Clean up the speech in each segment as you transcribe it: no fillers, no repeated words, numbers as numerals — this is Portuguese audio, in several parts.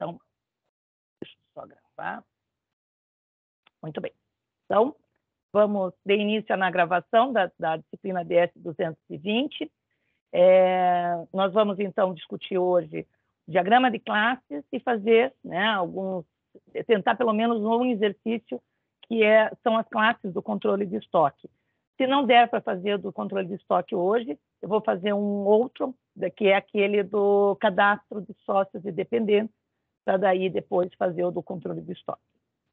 Então, deixa eu só gravar. Muito bem. Então, vamos dar início na gravação da disciplina DS 220. Nós vamos, então, discutir hoje diagrama de classes e fazer, né, tentar pelo menos um exercício que são as classes do controle de estoque. Se não der para fazer do controle de estoque hoje, eu vou fazer um outro, que é aquele do cadastro de sócios e dependentes, para daí depois fazer o do controle de estoque.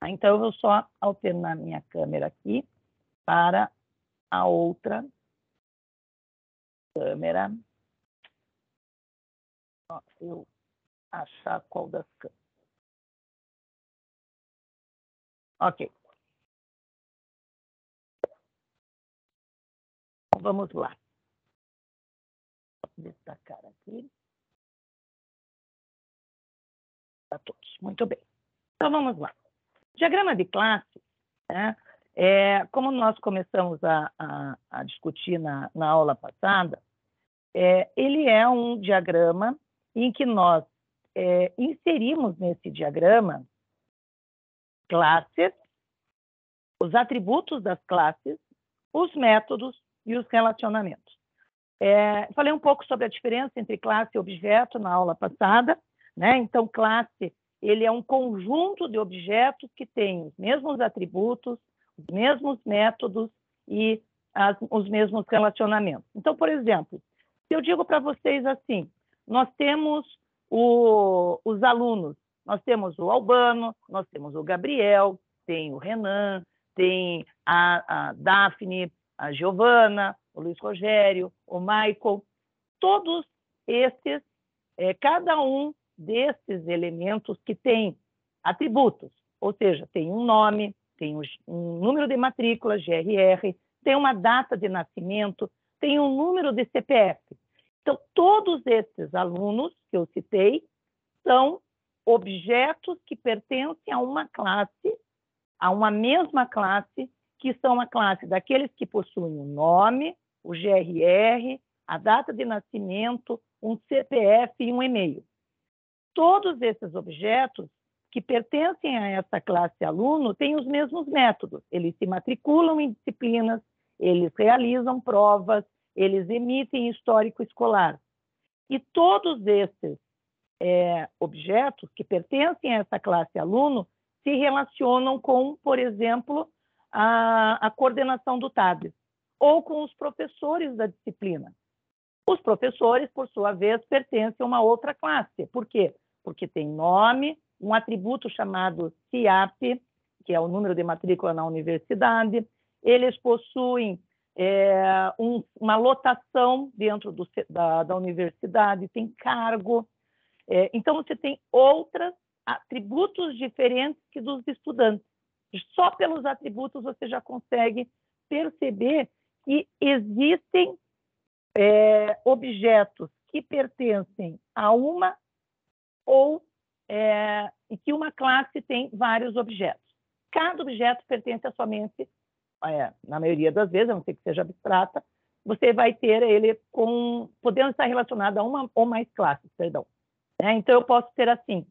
Então, eu vou só alternar minha câmera aqui para a outra câmera. Se eu achar qual das câmeras. Ok. Então, vamos lá. Vou destacar aqui. Para todos. Muito bem. Então, vamos lá. Diagrama de classe, né? Como nós começamos a discutir na aula passada, ele é um diagrama em que nós inserimos nesse diagrama classes, os atributos das classes, os métodos e os relacionamentos. Falei um pouco sobre a diferença entre classe e objeto na aula passada, né? Então, classe, ele é um conjunto de objetos que tem os mesmos atributos, os mesmos métodos e os mesmos relacionamentos. Então, por exemplo, se eu digo para vocês assim, nós temos os alunos, nós temos o Albano, nós temos o Gabriel, tem o Renan, tem a Daphne, a Giovana, o Luiz Rogério, o Michael, todos esses, cada um desses elementos que tem atributos, ou seja, tem um nome, tem um número de matrícula, GRR, tem uma data de nascimento, tem um número de CPF. Então, todos esses alunos que eu citei são objetos que pertencem a uma classe, a uma mesma classe, que são a classe daqueles que possuem o nome, o GRR, a data de nascimento, um CPF e um e-mail. Todos esses objetos que pertencem a essa classe aluno têm os mesmos métodos. Eles se matriculam em disciplinas, eles realizam provas, eles emitem histórico escolar. E todos esses objetos que pertencem a essa classe aluno se relacionam com, por exemplo, a coordenação do TABS, ou com os professores da disciplina. Os professores, por sua vez, pertencem a uma outra classe. Por quê? Porque tem nome, um atributo chamado CIAP, que é o número de matrícula na universidade, eles possuem uma lotação dentro da universidade, tem cargo. Então, você tem outros atributos diferentes que dos estudantes. Só pelos atributos você já consegue perceber que existem objetos que pertencem a uma e que uma classe tem vários objetos. Cada objeto pertence a somente, na maioria das vezes, a não ser que seja abstrata, você vai ter ele podendo estar relacionado a uma ou mais classes, perdão. Então, eu posso ter assim,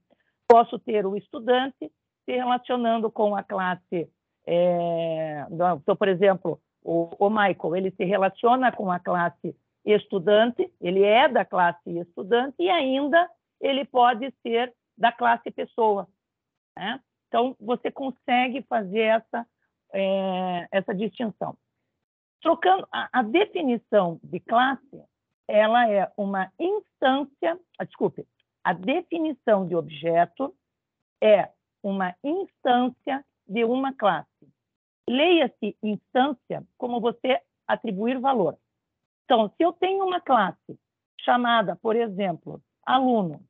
posso ter o estudante se relacionando com a classe, então, por exemplo, o Michael, ele se relaciona com a classe estudante, ele é da classe estudante e ainda ele pode ser da classe pessoa, né? Então, você consegue fazer essa distinção. Trocando a definição de classe, ela é uma instância, a definição de objeto é uma instância de uma classe. Leia-se instância como você atribuir valor. Então, se eu tenho uma classe chamada, por exemplo, aluno,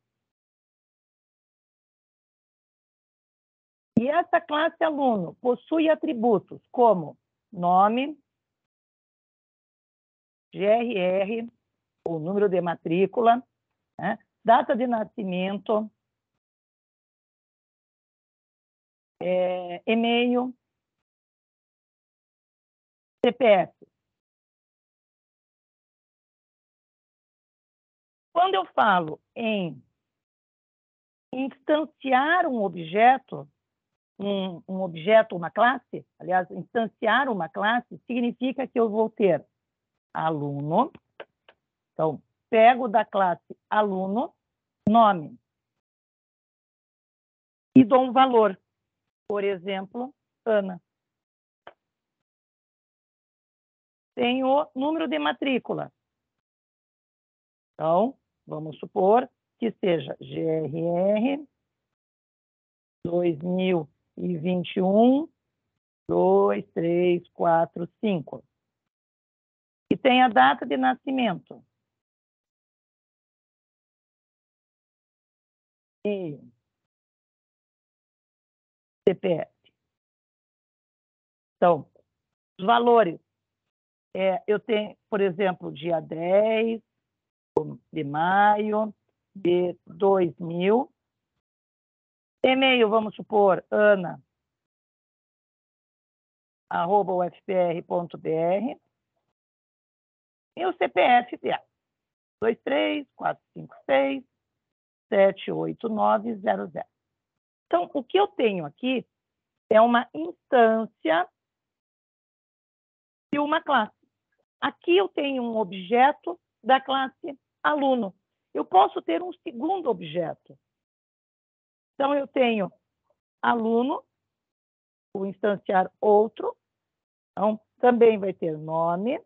e essa classe aluno possui atributos como nome, GRR, o número de matrícula, né? Data de nascimento, e-mail, CPF. Quando eu falo em instanciar um objeto, uma classe, aliás, instanciar uma classe significa que eu vou ter aluno. Então, pego da classe aluno, nome, e dou um valor. Por exemplo, Ana. Tenho número de matrícula. Então, vamos supor que seja GRR 2021 2, 3, 4, 5. E tem a data de nascimento. E CPF. Então, os valores. Eu tenho, por exemplo, dia 10 de maio de 2000. E-mail, vamos supor, ana@ufpr.br. E o CPF é 2345678900. Então, o que eu tenho aqui é uma instância de uma classe. Aqui eu tenho um objeto da classe aluno. Eu posso ter um segundo objeto. Então, eu tenho aluno, vou instanciar outro. Então, também vai ter nome,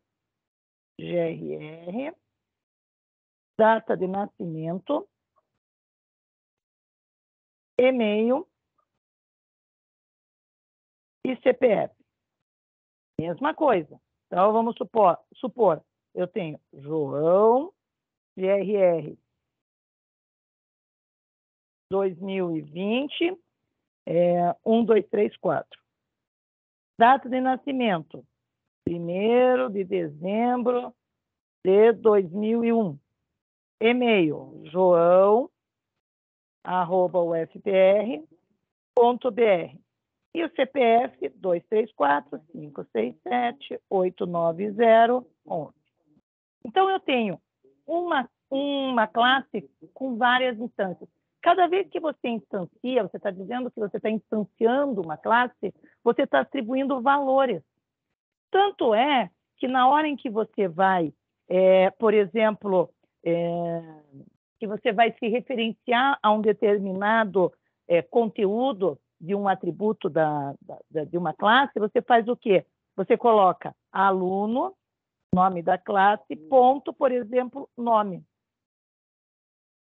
GRR, data de nascimento, e-mail e CPF. Mesma coisa. Então, vamos supor, eu tenho João, GRR 2020, 1, 2, 3, 4. Data de nascimento, 1º de dezembro de 2001. E-mail, joão@ufpr.br. E o CPF, 23456789011. Então, eu tenho uma classe com várias instâncias. Cada vez que você instancia, você está dizendo que você está instanciando uma classe, você está atribuindo valores. Tanto é que na hora em que você vai, por exemplo, que você vai se referenciar a um determinado conteúdo de um atributo de uma classe, você faz o quê? Você coloca aluno, nome da classe, ponto, por exemplo, nome.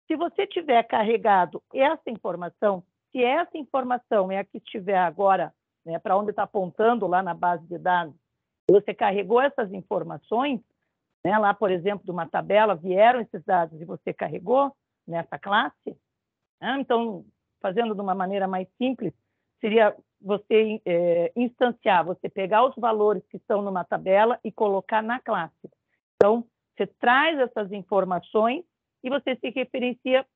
Se você tiver carregado essa informação, se essa informação é a que estiver agora, né, para onde está apontando lá na base de dados, você carregou essas informações, né, lá, por exemplo, de uma tabela, vieram esses dados e você carregou nessa classe, né? Então, fazendo de uma maneira mais simples, seria você instanciar, você pegar os valores que estão numa tabela e colocar na classe. Então, você traz essas informações e você se referencia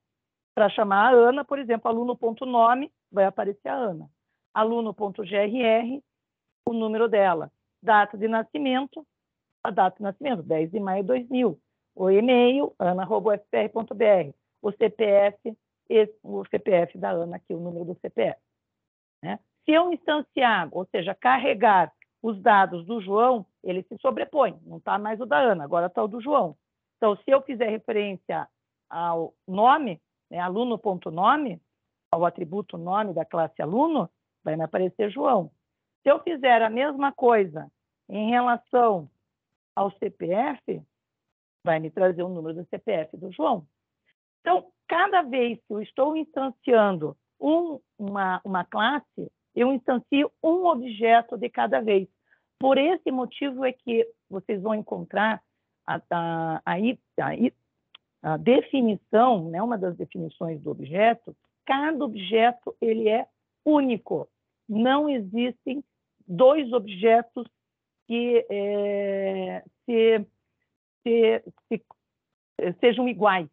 para chamar a Ana, por exemplo, aluno.nome, vai aparecer a Ana. Aluno.grr, o número dela. Data de nascimento, a data de nascimento, 10 de maio de 2000. O e-mail, ana@ufpr.br. O CPF da Ana, aqui, o número do CPF. Né? Se eu instanciar, ou seja, carregar os dados do João, ele se sobrepõe, não está mais o da Ana, agora está o do João. Então, se eu fizer referência ao nome, né, aluno.nome, ao atributo nome da classe aluno, vai me aparecer João. Se eu fizer a mesma coisa em relação ao CPF, vai me trazer o número do CPF do João. Então, cada vez que eu estou instanciando uma classe, eu instancio um objeto de cada vez. Por esse motivo é que vocês vão encontrar a definição, né, uma das definições do objeto, cada objeto ele é único. Não existem dois objetos que sejam iguais.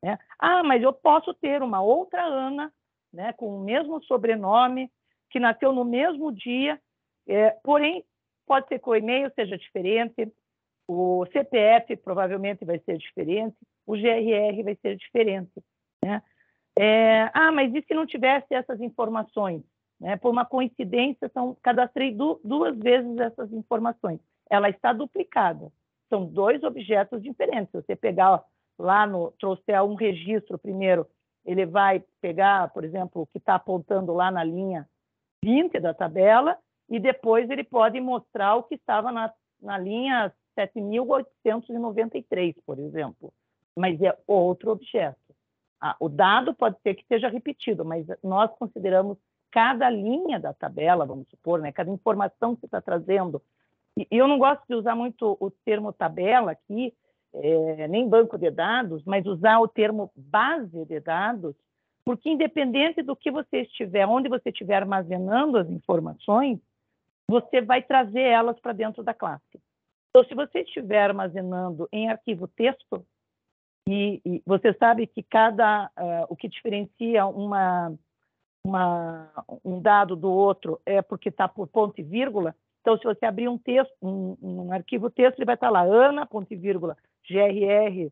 Né? Ah, mas eu posso ter uma outra Ana, né, com o mesmo sobrenome, que nasceu no mesmo dia, porém, pode ser que o e-mail seja diferente, o CPF provavelmente vai ser diferente, o GRR vai ser diferente. Né? Mas e se não tivesse essas informações? Né? Por uma coincidência, cadastrei duas vezes essas informações. Ela está duplicada. São dois objetos diferentes. Se você pegar trouxer um registro primeiro, ele vai pegar, por exemplo, o que está apontando lá na linha 20 da tabela, e depois ele pode mostrar o que estava na linha 7.893, por exemplo. Mas é outro objeto. O dado pode ser que seja repetido, mas nós consideramos cada linha da tabela, vamos supor, né, cada informação que você está trazendo. E eu não gosto de usar muito o termo tabela aqui, nem banco de dados, mas usar o termo base de dados, porque independente do que você estiver, onde você estiver armazenando as informações, você vai trazer elas para dentro da classe. Então, se você estiver armazenando em arquivo texto, e você sabe que o que diferencia um dado do outro é porque está por ponto e vírgula. Então, se você abrir um texto, um arquivo texto, ele vai estar lá, Ana, ponto e vírgula, GRR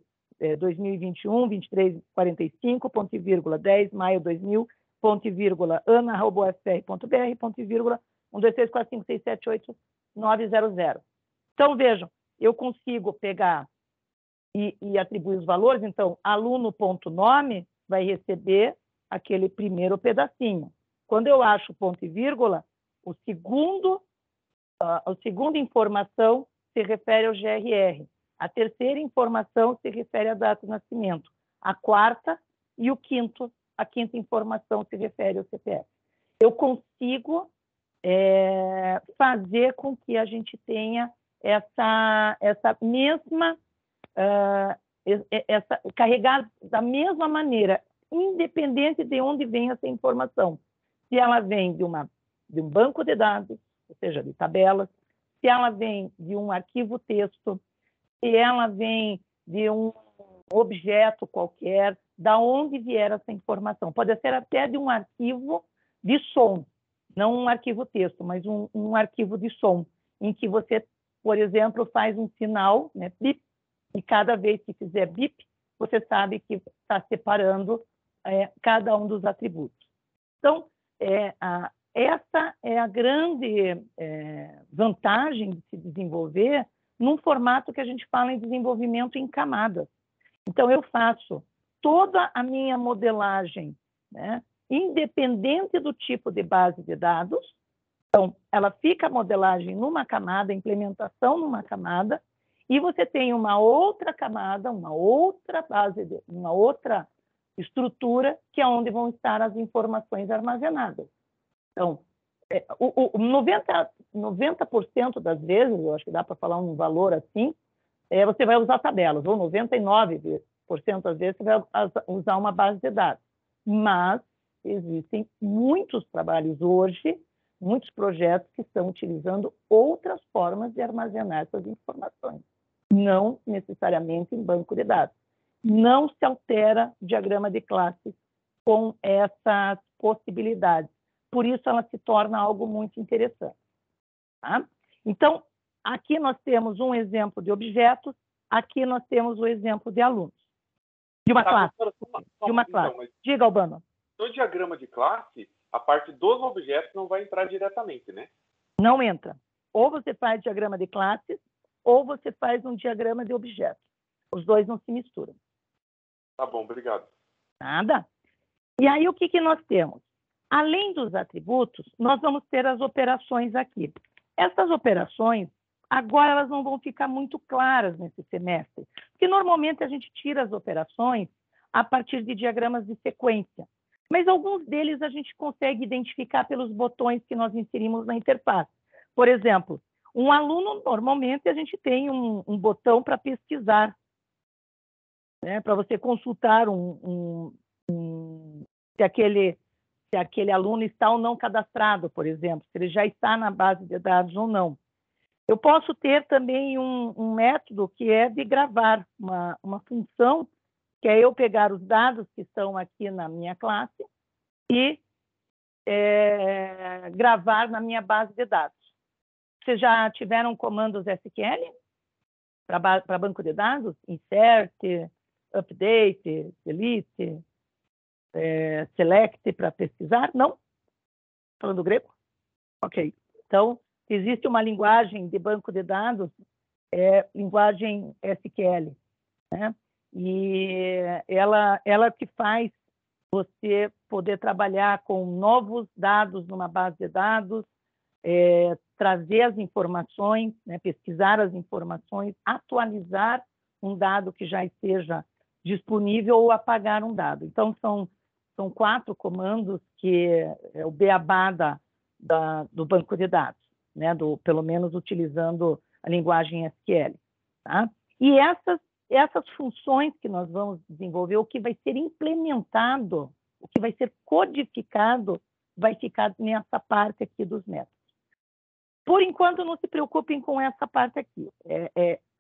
2021, 2345, ponto e vírgula, 10 de maio 2000, ponto e vírgula, ana@ufr.br, ponto e vírgula, 12345678900. Então, vejam, eu consigo pegar e atribuir os valores. Então, aluno.nome vai receber aquele primeiro pedacinho. Quando eu acho ponto e vírgula, a segunda informação se refere ao GRR. A terceira informação se refere à data de nascimento. A quarta e a quinta informação se refere ao CPF. Eu consigo fazer com que a gente tenha essa mesma carregar da mesma maneira, independente de onde vem essa informação. Se ela vem de um banco de dados, ou seja, de tabelas, se ela vem de um arquivo texto, se ela vem de um objeto qualquer, da onde vier essa informação. Pode ser até de um arquivo de som, não um arquivo texto, mas um arquivo de som, em que você, por exemplo, faz um sinal, né, bip, e cada vez que fizer bip, você sabe que está separando cada um dos atributos. Então, essa é a grande vantagem de se desenvolver num formato que a gente fala em desenvolvimento em camadas. Então, eu faço toda a minha modelagem, né, independente do tipo de base de dados. Então, ela fica a modelagem numa camada, a implementação numa camada, e você tem uma outra camada, uma outra base, uma outra estrutura, que é onde vão estar as informações armazenadas. Então, 90% das vezes, eu acho que dá para falar um valor assim, você vai usar tabelas, ou 99% das vezes você vai usar uma base de dados. Mas existem muitos trabalhos hoje, muitos projetos que estão utilizando outras formas de armazenar essas informações, não necessariamente em banco de dados. Não se altera o diagrama de classes com essas possibilidades. Por isso, ela se torna algo muito interessante. Tá? Então, aqui nós temos um exemplo de objetos, aqui nós temos o exemplo de alunos. De uma classe. De uma classe. Então, diga, Albano. No diagrama de classe, a parte dos objetos não vai entrar diretamente, né? Não entra. Ou você faz diagrama de classes, ou você faz um diagrama de objetos. Os dois não se misturam. Tá bom, obrigado. Nada. E aí, o que nós temos? Além dos atributos, nós vamos ter as operações aqui. Essas operações, agora elas não vão ficar muito claras nesse semestre, porque normalmente a gente tira as operações a partir de diagramas de sequência, mas alguns deles a gente consegue identificar pelos botões que nós inserimos na interface. Por exemplo, um aluno, normalmente, a gente tem um botão para pesquisar, né, para você consultar se aquele aluno está ou não cadastrado, por exemplo, se ele já está na base de dados ou não. Eu posso ter também um método que é de gravar, uma função, que é eu pegar os dados que estão aqui na minha classe e gravar na minha base de dados. Vocês já tiveram comandos SQL para banco de dados? Insert, update, delete, select para pesquisar? Não? Falando grego? Ok. Então, existe uma linguagem de banco de dados, linguagem SQL, né? E ela que faz você poder trabalhar com novos dados numa base de dados, trazer as informações, né, pesquisar as informações, atualizar um dado que já esteja disponível ou apagar um dado. Então, são 4 comandos que é o beabá do banco de dados, né, pelo menos utilizando a linguagem SQL. Tá? E essas funções que nós vamos desenvolver, o que vai ser implementado, o que vai ser codificado, vai ficar nessa parte aqui dos métodos. Por enquanto, não se preocupem com essa parte aqui.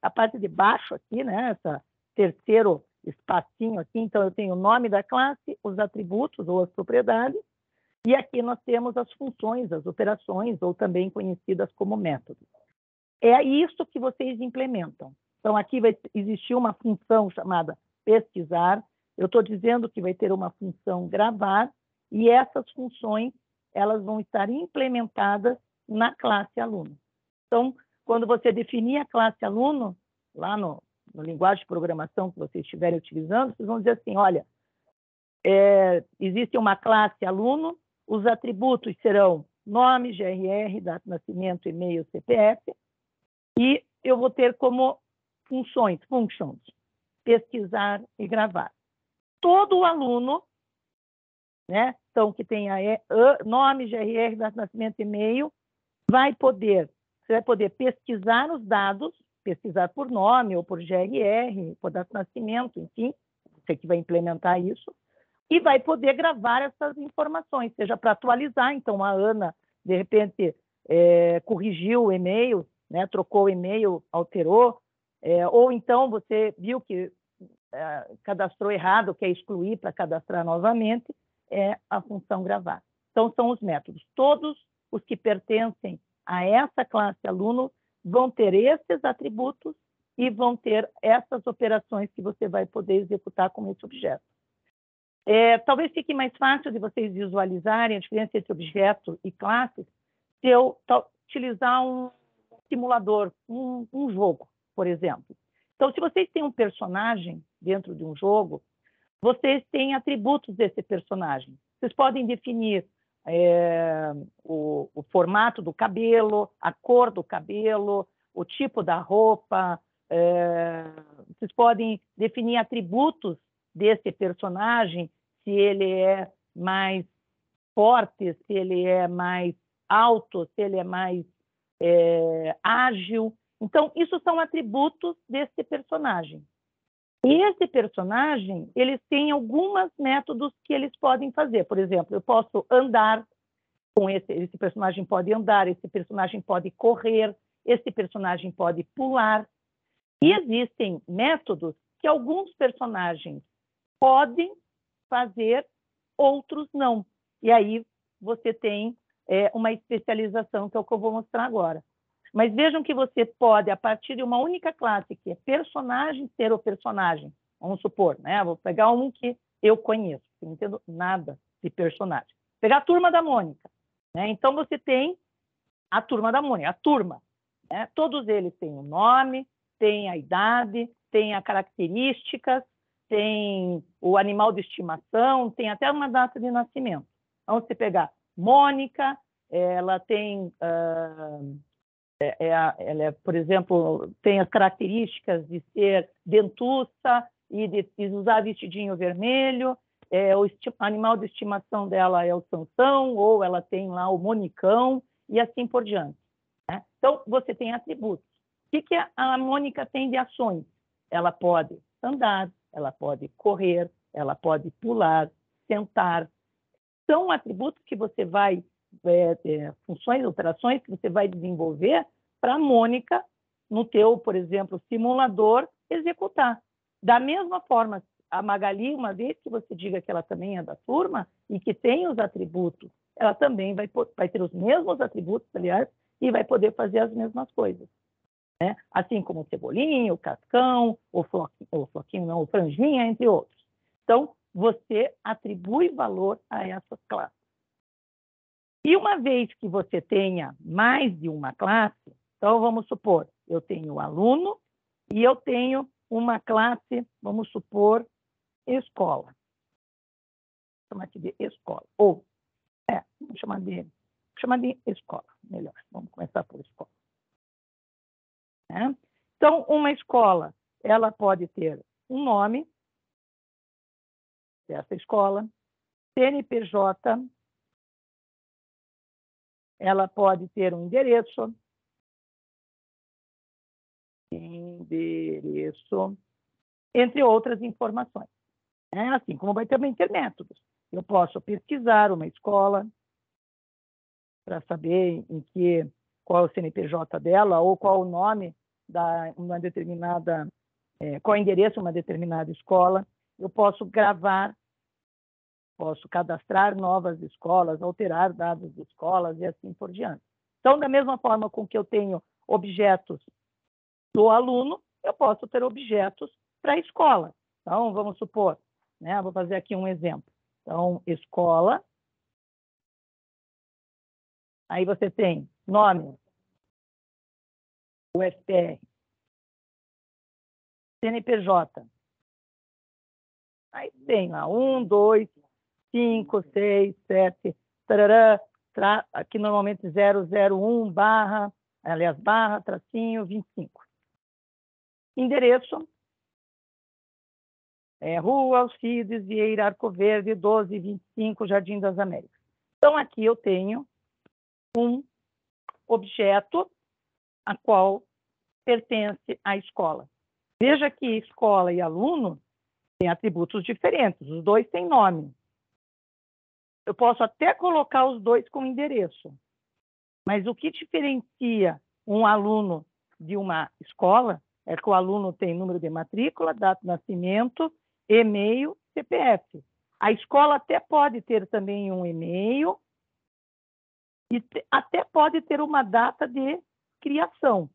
A parte de baixo aqui, né, esse terceiro espacinho aqui, então eu tenho o nome da classe, os atributos ou as propriedades, e aqui nós temos as funções, as operações, ou também conhecidas como métodos. É isso que vocês implementam. Então, aqui vai existir uma função chamada pesquisar. Eu estou dizendo que vai ter uma função gravar, e essas funções elas vão estar implementadas na classe aluno. Então, quando você definir a classe aluno, lá no linguagem de programação que vocês estiverem utilizando, vocês vão dizer assim, olha, existe uma classe aluno, os atributos serão nome, GRR, data de nascimento, e-mail, CPF, e eu vou ter como functions, pesquisar e gravar. Todo aluno, né, então, que tenha nome, GRR, data de nascimento, e-mail, você vai poder pesquisar os dados, pesquisar por nome ou por GRR, por data de nascimento, enfim, você que vai implementar isso, e vai poder gravar essas informações, seja para atualizar. Então, a Ana, de repente, corrigiu o e-mail, né, trocou o e-mail, alterou, ou então você viu que cadastrou errado, quer excluir para cadastrar novamente, é a função gravar. Então, são os métodos. Todos os que pertencem a essa classe aluno vão ter esses atributos e vão ter essas operações que você vai poder executar com esse objeto. Talvez fique mais fácil de vocês visualizarem a diferença entre objeto e classes se eu utilizar um simulador, um jogo, por exemplo. Então, se vocês têm um personagem dentro de um jogo, vocês têm atributos desse personagem. Vocês podem definir o formato do cabelo, a cor do cabelo, o tipo da roupa. Vocês podem definir atributos desse personagem, se ele é mais forte, se ele é mais alto, se ele é mais ágil. Então, isso são atributos desse personagem. E esse personagem, eles têm alguns métodos que eles podem fazer. Por exemplo, eu posso andar com esse personagem pode andar, esse personagem pode correr, esse personagem pode pular. E existem métodos que alguns personagens podem fazer, outros não. E aí você tem uma especialização, que é o que eu vou mostrar agora. Mas vejam que você pode, a partir de uma única classe, que é personagem, ser o personagem. Vamos supor, né? Vou pegar um que eu conheço, que não entendo nada de personagem. Vou pegar a turma da Mônica, né? Então, você tem a turma da Mônica, a turma. Né? Todos eles têm o nome, têm a idade, têm as características, tem o animal de estimação, tem até uma data de nascimento. Então, você pegar Mônica, ela tem... por exemplo, tem as características de ser dentuça e de usar vestidinho vermelho, o animal de estimação dela é o Sansão, ou ela tem lá o Monicão, e assim por diante. Né? Então, você tem atributos. O que a Mônica tem de ações? Ela pode andar, ela pode correr, ela pode pular, sentar. São atributos que você vai... funções, operações que você vai desenvolver para a Mônica, no teu, por exemplo, simulador, executar. Da mesma forma, a Magali, uma vez que você diga que ela também é da turma e que tem os atributos, ela também vai ter os mesmos atributos, aliás, e vai poder fazer as mesmas coisas. Né? Assim como o Cebolinha, o Cascão, o Floquinho não, o Franjinha, entre outros. Então, você atribui valor a essas classes. E uma vez que você tenha mais de uma classe, então vamos supor, eu tenho o aluno e eu tenho uma classe, vamos supor, escola. Vou chamar aqui de escola. Ou, vamos chamar de escola, melhor. Vamos começar por escola. Então, uma escola, ela pode ter um nome dessa escola, CNPJ, ela pode ter um endereço, entre outras informações. Assim como vai também ter métodos. Eu posso pesquisar uma escola para saber qual é o CNPJ dela ou qual o nome da uma determinada, qual é o endereço de uma determinada escola. Eu posso gravar, posso cadastrar novas escolas, alterar dados de escolas e assim por diante. Então, da mesma forma com que eu tenho objetos do aluno, eu posso ter objetos para a escola. Então, vamos supor, vou fazer aqui um exemplo. Então, escola. Aí você tem nome, UFR, CNPJ. Aí tem lá 1, 2, 5, 6, 7, tarará, aqui normalmente 001 barra, tracinho, 25. Endereço, Rua Alcides Vieira Arco Verde, 1225, Jardim das Américas. Então, aqui eu tenho um objeto a qual pertence à escola. Veja que escola e aluno têm atributos diferentes, os dois têm nome. Eu posso até colocar os dois com endereço, mas o que diferencia um aluno de uma escola é que o aluno tem número de matrícula, data de nascimento, e-mail, CPF. A escola até pode ter também um e-mail e até pode ter uma data de criação.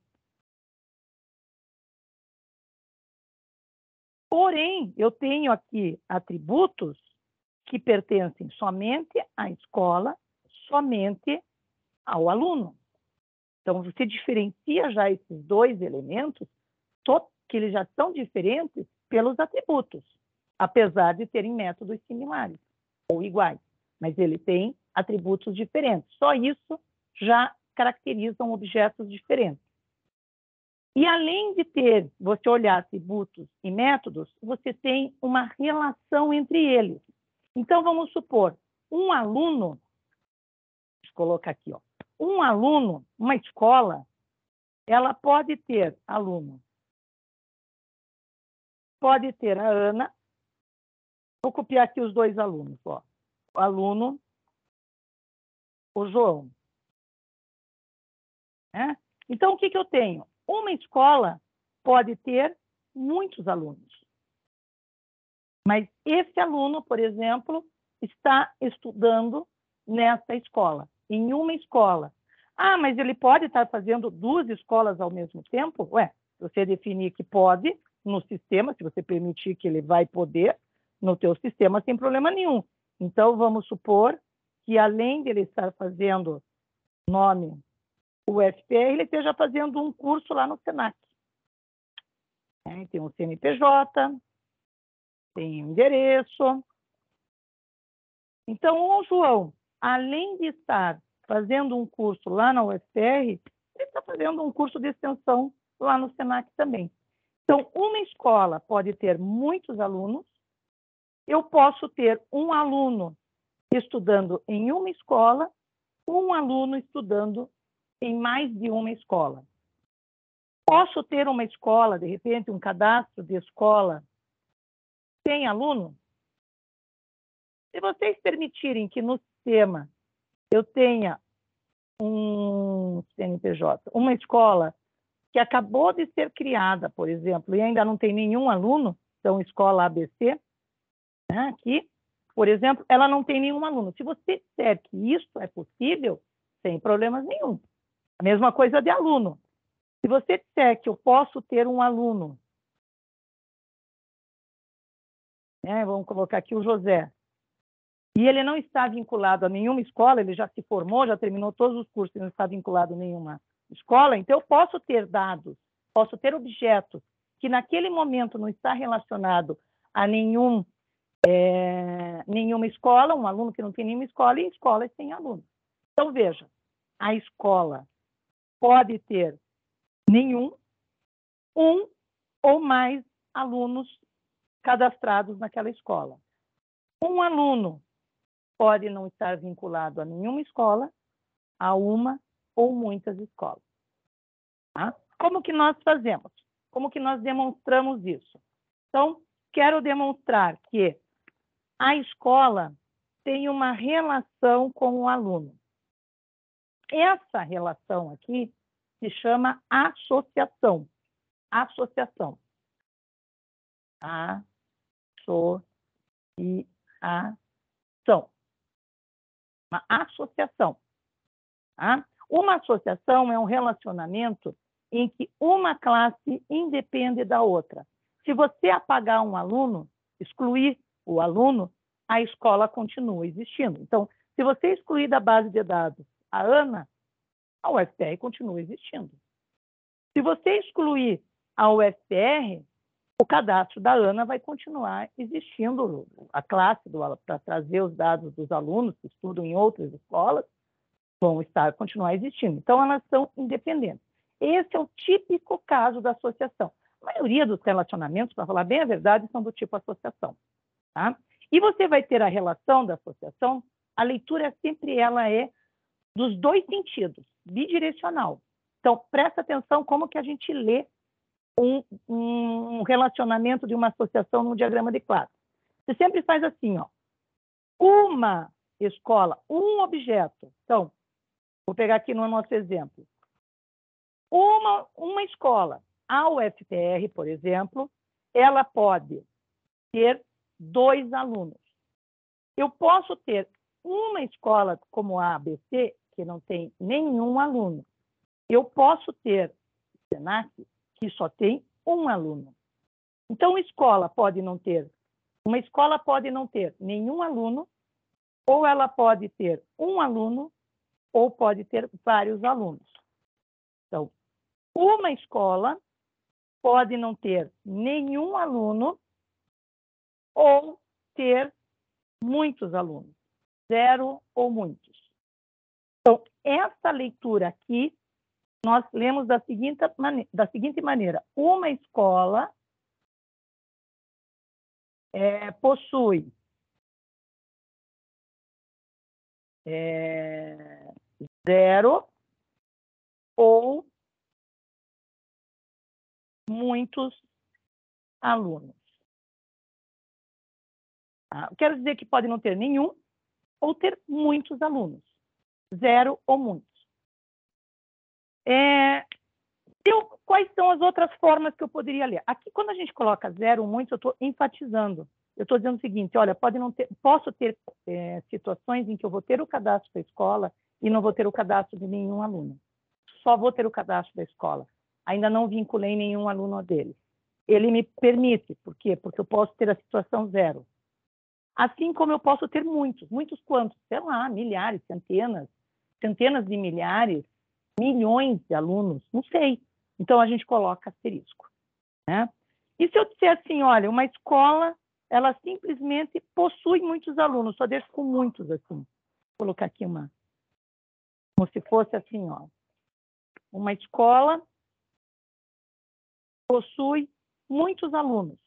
Porém, eu tenho aqui atributos que pertencem somente à escola, somente ao aluno. Então, você diferencia já esses dois elementos, que eles já são diferentes pelos atributos, apesar de terem métodos similares ou iguais, mas ele tem atributos diferentes. Só isso já caracterizam objetos diferentes. E além de você olhar atributos e métodos, você tem uma relação entre eles. Então, vamos supor, um aluno, deixa eu colocar aqui, um aluno, uma escola, ela pode ter aluno. Pode ter a Ana, vou copiar aqui os dois alunos, o aluno, o João. Então, o que eu tenho? Uma escola pode ter muitos alunos. Mas esse aluno, por exemplo, está estudando nessa escola, em uma escola. Ah, mas ele pode estar fazendo 2 escolas ao mesmo tempo? Se você definir que pode no sistema, se você permitir que ele vai poder, no teu sistema, sem problema nenhum. Então, vamos supor que, além de ele estar fazendo nome UFPR, ele esteja fazendo um curso lá no SENAC. Tem um CNPJ, tem um endereço. Então, o João, além de estar fazendo um curso lá na UFR, ele está fazendo um curso de extensão lá no SENAC também. Então, uma escola pode ter muitos alunos, eu posso ter um aluno estudando em uma escola, um aluno estudando em mais de uma escola. Posso ter uma escola, de repente, um cadastro de escola sem aluno? Se vocês permitirem que no sistema eu tenha um CNPJ, uma escola que acabou de ser criada, por exemplo, e ainda não tem nenhum aluno, então escola ABC, aqui, por exemplo, ela não tem nenhum aluno. Se você disser que isso é possível, sem problemas nenhum. A mesma coisa de aluno. Se você disser que eu posso ter um aluno né? Vamos colocar aqui o José. E ele não está vinculado a nenhuma escola, ele já se formou, já terminou todos os cursos, não está vinculado a nenhuma escola, então eu posso ter dados, posso ter objetos que naquele momento não está relacionado a nenhuma escola, um aluno que não tem nenhuma escola, e escolas sem alunos. Então, veja, a escola pode ter nenhum, um ou mais alunos cadastrados naquela escola. Um aluno pode não estar vinculado a nenhuma escola, a uma ou muitas escolas. Tá? Como que nós fazemos? Como que nós demonstramos isso? Então, quero demonstrar que a escola tem uma relação com o aluno. Essa relação aqui se chama associação. Associação. Associação. Uma associação. Tá? Uma associação é um relacionamento em que uma classe independe da outra. Se você apagar um aluno, excluir o aluno, a escola continua existindo. Então, se você excluir da base de dados a Ana, a UFPR continua existindo. Se você excluir a UFPR, o cadastro da Ana vai continuar existindo, a classe para trazer os dados dos alunos que estudam em outras escolas vão continuar existindo. Então, elas são independentes. Esse é o típico caso da associação. A maioria dos relacionamentos, para falar bem a verdade, são do tipo associação. Tá? E você vai ter a relação da associação, a leitura sempre ela é dos dois sentidos, bidirecional. Então, presta atenção como que a gente lê um relacionamento de uma associação num diagrama de classe. Você sempre faz assim, ó. Uma escola, um objeto. Então, vou pegar aqui no nosso exemplo. Uma escola, a UFPR, por exemplo, ela pode ter 2 alunos. Eu posso ter uma escola como a ABC, que não tem nenhum aluno. Eu posso ter o SENAC, que só tem um aluno. Então, uma escola pode não ter nenhum aluno, ou ela pode ter um aluno, ou pode ter vários alunos. Então, uma escola pode não ter nenhum aluno ou ter muitos alunos, 0 ou muitos. Então, essa leitura aqui, nós lemos da seguinte maneira. Uma escola possui 0 ou muitos alunos. Tá? Quero dizer que pode não ter nenhum ou ter muitos alunos. 0 ou muitos. Quais são as outras formas que eu poderia ler? Aqui, quando a gente coloca 0 ou muitos, eu estou enfatizando. Eu estou dizendo o seguinte, olha, posso ter situações em que eu vou ter o cadastro da escola e não vou ter o cadastro de nenhum aluno. Só vou ter o cadastro da escola. Ainda não vinculei nenhum aluno dele. Ele me permite. Por quê? Porque eu posso ter a situação 0. Assim como eu posso ter muitos. Muitos quantos? Sei lá, milhares, centenas de milhares, milhões de alunos, não sei. Então, a gente coloca asterisco. Né? E se eu disser assim, olha, uma escola, ela simplesmente possui muitos alunos, só deixo com muitos assim. Vou colocar aqui como se fosse assim, ó. Uma escola possui muitos alunos.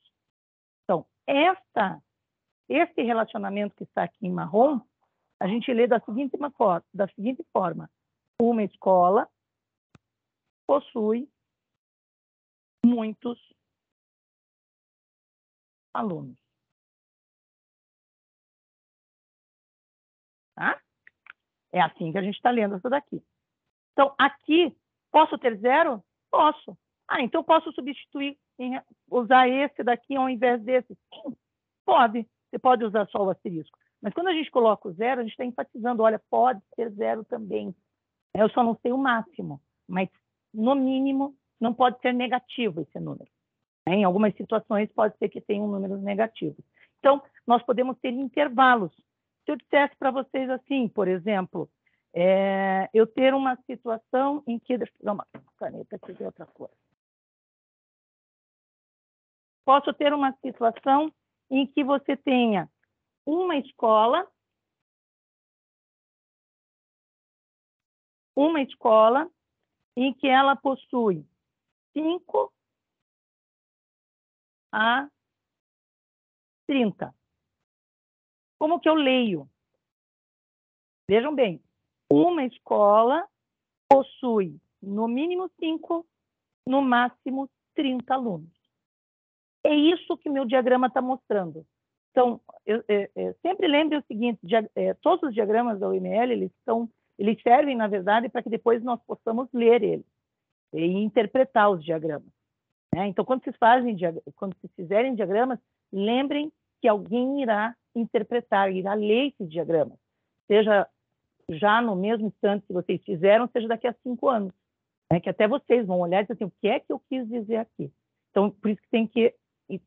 Então, esse relacionamento que está aqui em marrom, a gente lê da seguinte forma. Uma escola possui muitos alunos. Tá? É assim que a gente está lendo isso daqui. Então, aqui, posso ter 0? Posso. Então posso substituir, usar esse daqui ao invés desse? Sim, pode. Você pode usar só o asterisco. Mas quando a gente coloca o 0, a gente está enfatizando, olha, pode ser 0 também. Eu só não sei o máximo, mas, no mínimo, não pode ser negativo esse número. Em algumas situações, pode ser que tenham números negativos. Então, nós podemos ter intervalos. Se eu dissesse para vocês assim, por exemplo, eu ter uma situação em que... Deixa eu pegar uma caneta aqui de outra cor. Posso ter uma situação em que você tenha uma escola em que ela possui 5 a 30. Como que eu leio? Vejam bem, uma escola possui no mínimo 5, no máximo 30 alunos. É isso que meu diagrama está mostrando. Então, sempre lembre o seguinte, todos os diagramas da UML, eles servem, na verdade, para que depois nós possamos ler eles e interpretar os diagramas. Né? Então, quando vocês fizerem diagramas, lembrem que alguém irá interpretar, irá ler esses diagramas. Seja já no mesmo instante que vocês fizeram, seja daqui a 5 anos. Né? Que até vocês vão olhar e dizer assim, o que é que eu quis dizer aqui? Então, por isso que tem que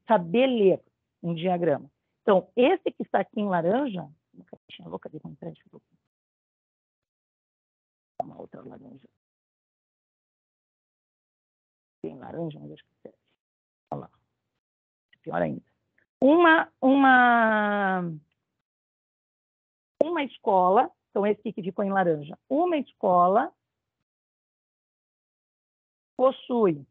saber ler um diagrama. Então, esse que está aqui em laranja, uma outra laranja. Tem laranja, mas acho que serve. Olha lá. Pior ainda. Uma escola, então esse que ficou em laranja, uma escola possui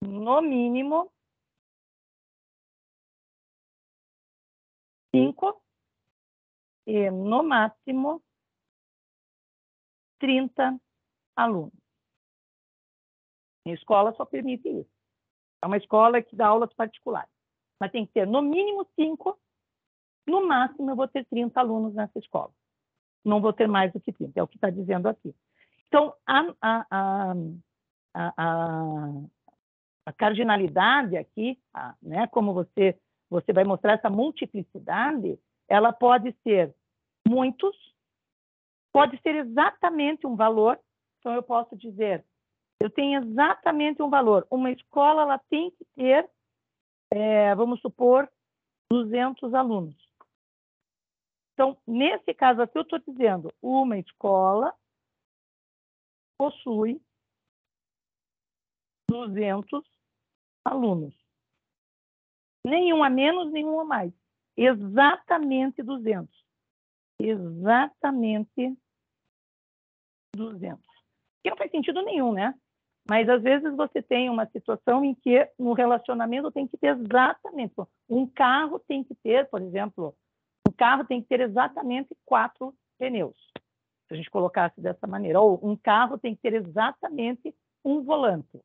no mínimo 5 e no máximo 30 alunos. A escola só permite isso. É uma escola que dá aulas particulares. Mas tem que ter no mínimo 5, no máximo eu vou ter 30 alunos nessa escola. Não vou ter mais do que 30, é o que está dizendo aqui. Então, a cardinalidade aqui, né, como você vai mostrar essa multiplicidade, ela pode ser muitos, pode ser exatamente um valor. Então, eu posso dizer, eu tenho exatamente um valor. Uma escola ela tem que ter, vamos supor, 200 alunos. Então, nesse caso aqui, eu estou dizendo, uma escola possui 200 alunos. Nenhum a menos, nenhum a mais. Exatamente 200. Exatamente 200. Que não faz sentido nenhum, né? Mas, às vezes, você tem uma situação em que, no relacionamento, tem que ter exatamente... Um carro tem que ter, por exemplo, um carro tem que ter exatamente 4 pneus, se a gente colocasse dessa maneira. Ou um carro tem que ter exatamente um volante.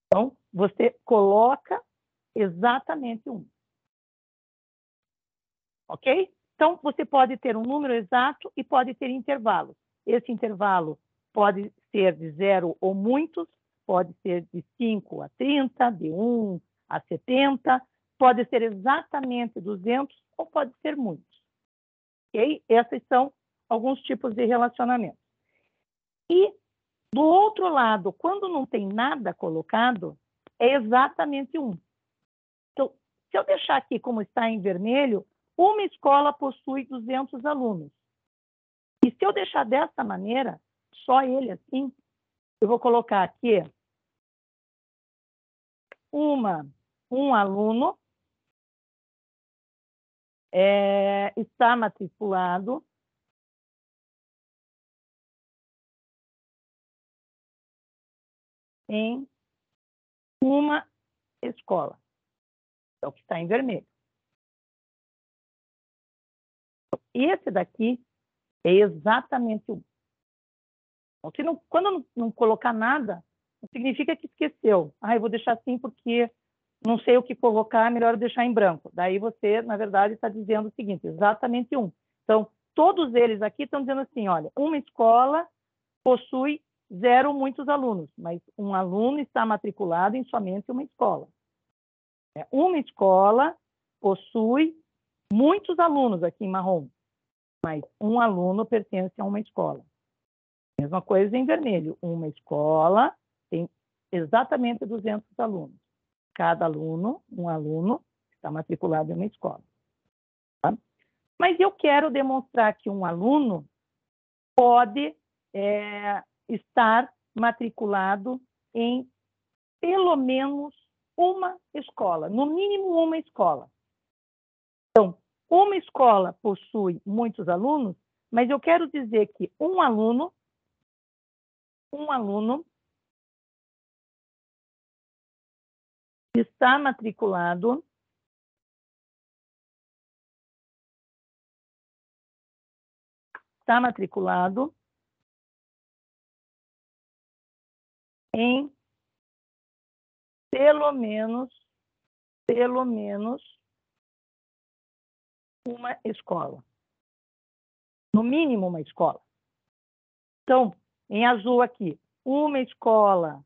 Então, você coloca exatamente um. Ok? Então, você pode ter um número exato e pode ter intervalos. Esse intervalo pode ser de 0 ou muitos, pode ser de 5 a 30, de 1 a 70, pode ser exatamente 200 ou pode ser muitos. Ok? Esses são alguns tipos de relacionamento. E, do outro lado, quando não tem nada colocado, é exatamente 1. Então, se eu deixar aqui como está em vermelho, uma escola possui 200 alunos. E se eu deixar dessa maneira, só ele assim, eu vou colocar aqui um aluno está matriculado em uma escola. É o que está em vermelho. Esse daqui é exatamente um. Então, quando não colocar nada, não significa que esqueceu. Eu vou deixar assim porque não sei o que colocar, é melhor deixar em branco. Daí você, na verdade, está dizendo o seguinte, exatamente um. Então, todos eles aqui estão dizendo assim, olha, uma escola possui 0 muitos alunos, mas um aluno está matriculado em somente uma escola. Uma escola possui muitos alunos aqui em marrom, mas um aluno pertence a uma escola. Mesma coisa em vermelho. Uma escola tem exatamente 200 alunos. cada aluno, um aluno está matriculado em uma escola. Tá? Mas eu quero demonstrar que um aluno pode estar matriculado em pelo menos uma escola, no mínimo uma escola. Então, uma escola possui muitos alunos, mas eu quero dizer que um aluno está matriculado em pelo menos uma escola. No mínimo uma escola. Então, em azul aqui, uma escola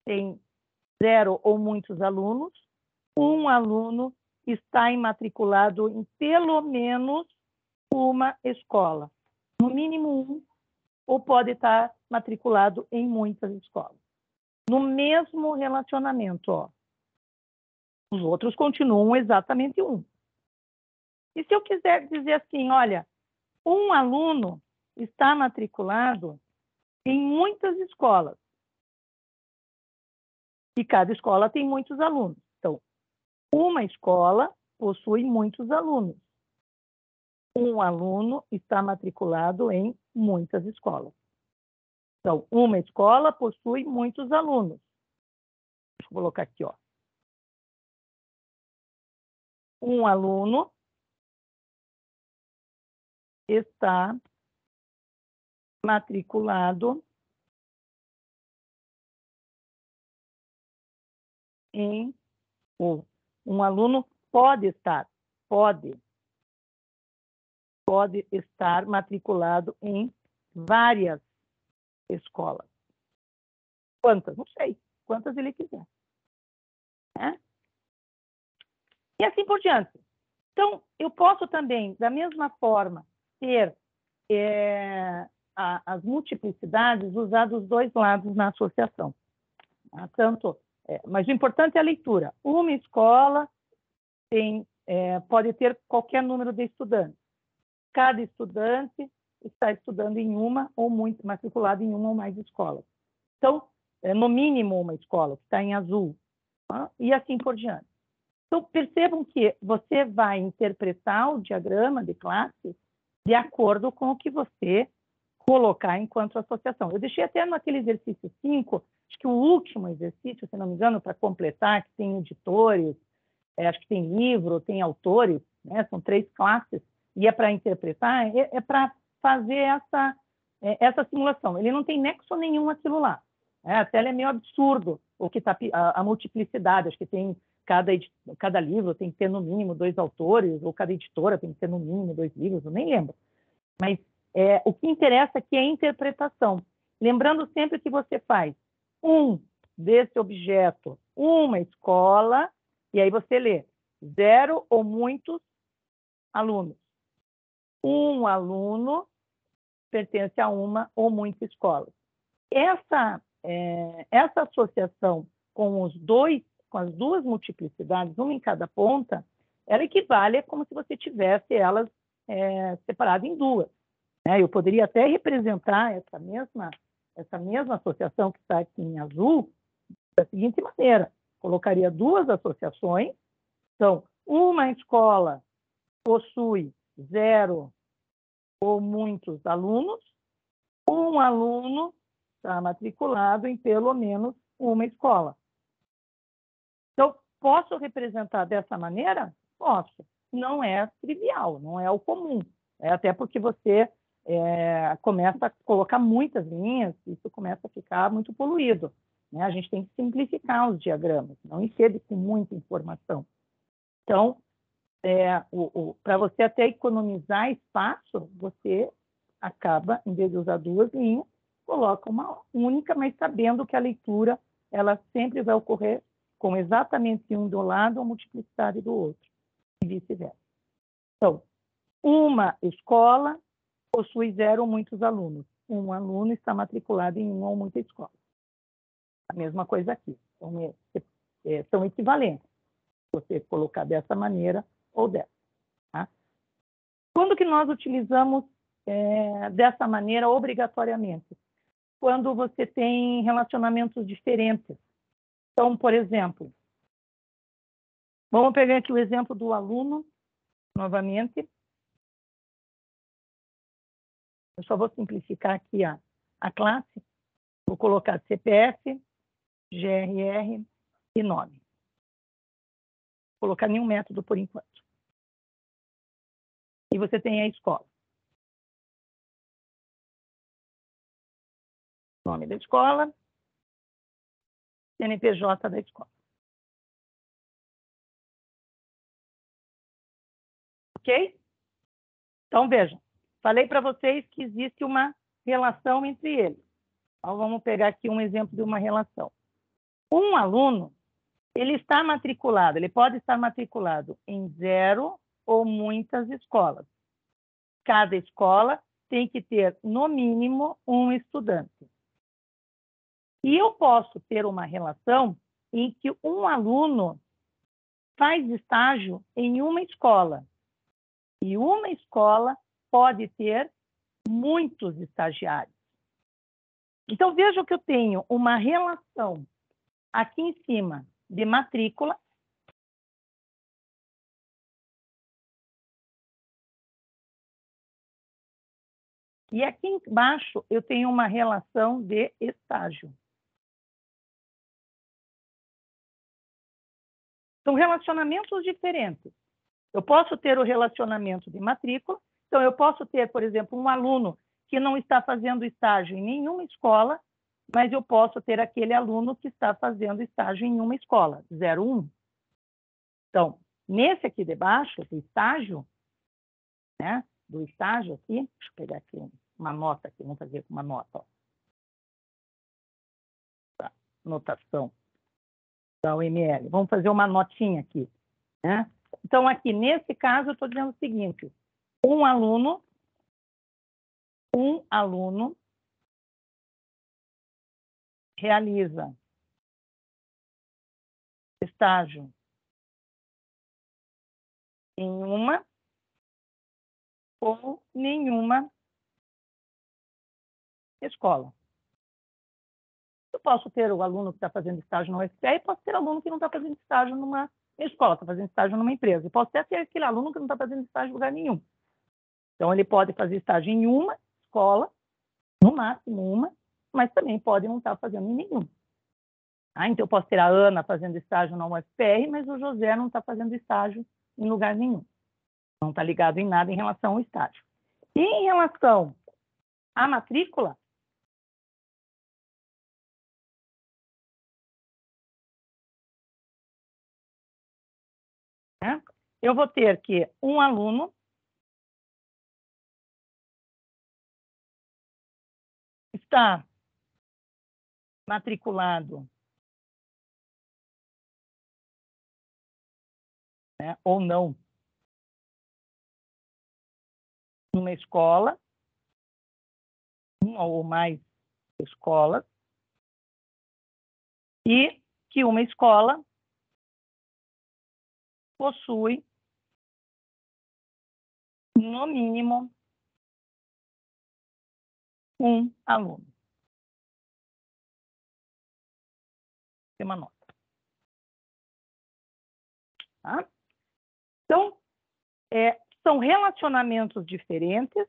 tem 0 ou muitos alunos, um aluno está imatriculado em pelo menos uma escola. No mínimo um, ou pode estar matriculado em muitas escolas. No mesmo relacionamento, ó. Os outros continuam exatamente um. E se eu quiser dizer assim, olha, um aluno está matriculado em muitas escolas. E cada escola tem muitos alunos. Então, uma escola possui muitos alunos. Um aluno está matriculado em muitas escolas. Então, uma escola possui muitos alunos. Deixa eu colocar aqui, ó. Um aluno está matriculado em... ou um aluno pode estar matriculado em várias escolas. Quantas? Não sei. Quantas ele quiser. Né? E assim por diante. Então, eu posso também, da mesma forma, ter as multiplicidades, usar dos dois lados na associação. Mas o importante é a leitura. Uma escola pode ter qualquer número de estudantes. Cada estudante está estudando em uma ou muito matriculado em uma ou mais escolas. Então, no mínimo uma escola, que está em azul, tá? E assim por diante. Então, percebam que você vai interpretar o diagrama de classes de acordo com o que você colocar enquanto associação. Eu deixei até naquele exercício 5, acho que o último exercício, se não me engano, para completar, que tem editores, acho que tem livro, tem autores, né? São 3 classes, e é para interpretar, é para fazer essa simulação. Ele não tem nexo nenhum aquilo lá. Até é meio absurdo o que tá, a multiplicidade, acho que tem cada livro tem que ter no mínimo 2 autores, ou cada editora tem que ter no mínimo 2 livros, eu nem lembro. Mas o que interessa aqui é a interpretação. Lembrando sempre que você faz desse objeto, uma escola, e aí você lê 0 ou muitos alunos. Um aluno pertence a uma ou muitas escolas. Essa associação com as duas multiplicidades, uma em cada ponta, ela equivale a como se você tivesse elas separadas em 2. Eu poderia até representar essa mesma associação que está aqui em azul da seguinte maneira. Colocaria 2 associações. Então, uma escola possui 0 ou muitos alunos. Um aluno está matriculado em pelo menos uma escola. Então, posso representar dessa maneira? Posso. Não é trivial, não é o comum. Até porque você começa a colocar muitas linhas, isso começa a ficar muito poluído. A gente tem que simplificar os diagramas, não encher com muita informação. Então, para você até economizar espaço, você acaba, em vez de usar 2 linhas, coloca uma única, mas sabendo que a leitura ela sempre vai ocorrer com exatamente um do lado ou multiplicidade do outro, e vice-versa. Então, uma escola possui 0 ou muitos alunos. Um aluno está matriculado em uma ou muitas escolas. A mesma coisa aqui. Então, são equivalentes. Você colocar dessa maneira ou dessa. Tá? Quando que nós utilizamos dessa maneira obrigatoriamente? Quando você tem relacionamentos diferentes. Então, por exemplo, vamos pegar aqui o exemplo do aluno, novamente. Eu só vou simplificar aqui a classe. Vou colocar CPF, GRR e nome. Vou colocar nenhum método por enquanto. E você tem a escola. Nome da escola, CNPJ da escola. Ok? Então, vejam. Falei para vocês que existe uma relação entre eles. Então, vamos pegar aqui um exemplo de uma relação. Um aluno, ele está matriculado, ele pode estar matriculado em 0 ou muitas escolas. Cada escola tem que ter, no mínimo, um estudante. E eu posso ter uma relação em que um aluno faz estágio em uma escola. E uma escola pode ter muitos estagiários. Então, vejam que eu tenho uma relação aqui em cima de matrícula. E aqui embaixo eu tenho uma relação de estágio. São relacionamentos diferentes. Eu posso ter o relacionamento de matrícula. Então, eu posso ter, por exemplo, um aluno que não está fazendo estágio em nenhuma escola, mas eu posso ter aquele aluno que está fazendo estágio em uma escola, 01. Então, nesse aqui de baixo, do estágio, né? Do estágio aqui, deixa eu pegar aqui uma nota aqui, vamos fazer uma nota. Ó. Tá. Notação da UML. Vamos fazer uma notinha aqui. Né? Então, aqui, nesse caso, eu estou dizendo o seguinte, um aluno realiza estágio em uma ou nenhuma escola. Eu posso ter o aluno que está fazendo estágio na UFPE e posso ter aluno que não está fazendo estágio numa escola, está fazendo estágio numa empresa. E posso até ter aquele aluno que não está fazendo estágio em lugar nenhum. Então, ele pode fazer estágio em uma escola, no máximo uma, mas também pode não estar fazendo em nenhuma. Então, eu posso ter a Ana fazendo estágio na UFPR, mas o José não está fazendo estágio em lugar nenhum. Não está ligado em nada em relação ao estágio. E em relação à matrícula, né, eu vou ter que um aluno está matriculado, né, ou não, numa escola, uma ou mais escolas, e que uma escola possui, no mínimo, um aluno. Tem uma nota. Tá? Então, são relacionamentos diferentes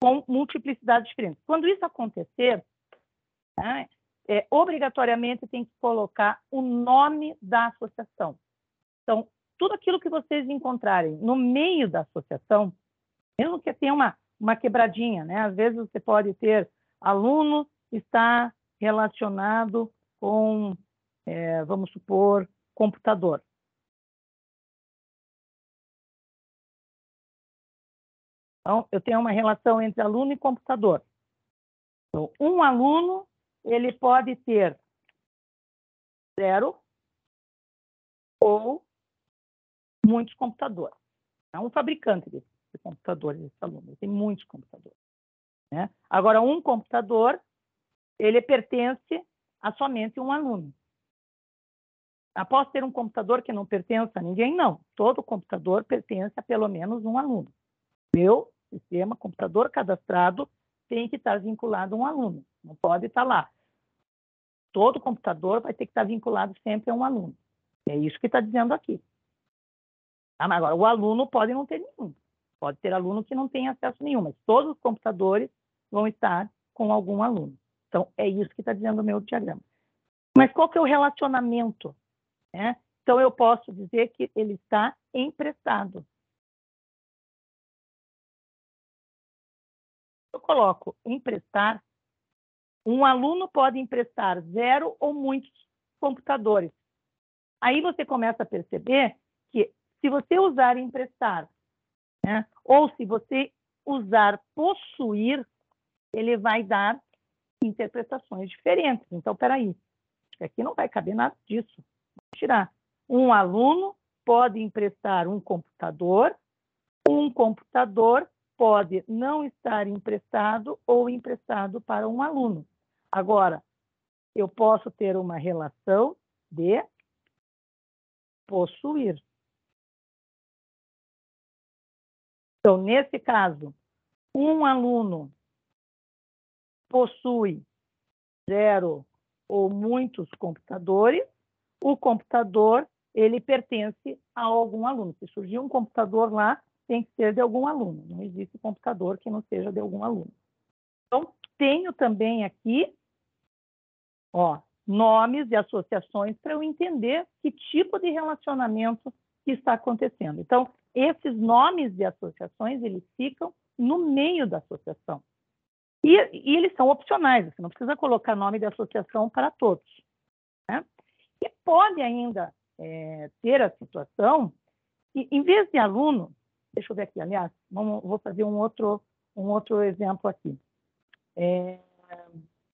com multiplicidades diferentes. Quando isso acontecer, né, obrigatoriamente tem que colocar o nome da associação. Então, tudo aquilo que vocês encontrarem no meio da associação, mesmo que tenha uma quebradinha, né? Às vezes você pode ter aluno que está relacionado com, vamos supor, computador. Então, eu tenho uma relação entre aluno e computador. Então, um aluno, ele pode ter 0 ou muitos computadores. É um fabricante de computadores, esse aluno. Ele tem muitos computadores. Né? Agora, um computador, ele pertence a somente um aluno. Posso ter um computador que não pertence a ninguém? Não. Todo computador pertence a pelo menos um aluno. Meu sistema, computador cadastrado, tem que estar vinculado a um aluno. Não pode estar lá. Todo computador vai ter que estar vinculado sempre a um aluno. É isso que está dizendo aqui. Mas agora, o aluno pode não ter nenhum. Pode ter aluno que não tem acesso nenhum, mas todos os computadores vão estar com algum aluno. Então, é isso que está dizendo o meu diagrama. Mas qual que é o relacionamento? Né? Então, eu posso dizer que ele está emprestado. Eu coloco emprestar. Um aluno pode emprestar 0 ou muitos computadores. Aí você começa a perceber que se você usar emprestar, né, ou se você usar possuir, ele vai dar interpretações diferentes. Então, espera aí, aqui não vai caber nada disso. Vou tirar. Um aluno pode emprestar um computador pode não estar emprestado ou emprestado para um aluno. Agora, eu posso ter uma relação de possuir. Então, nesse caso, um aluno possui 0 ou muitos computadores, o computador, ele pertence a algum aluno. Se surgir um computador lá, tem que ser de algum aluno. Não existe computador que não seja de algum aluno. Então, tenho também aqui, nomes e associações para eu entender que tipo de relacionamento que está acontecendo. Então, esses nomes e associações, eles ficam no meio da associação. E eles são opcionais, você não precisa colocar nome de associação para todos. Né? E pode ainda ter a situação que, em vez de aluno, deixa eu ver aqui, aliás, vou fazer um outro exemplo aqui.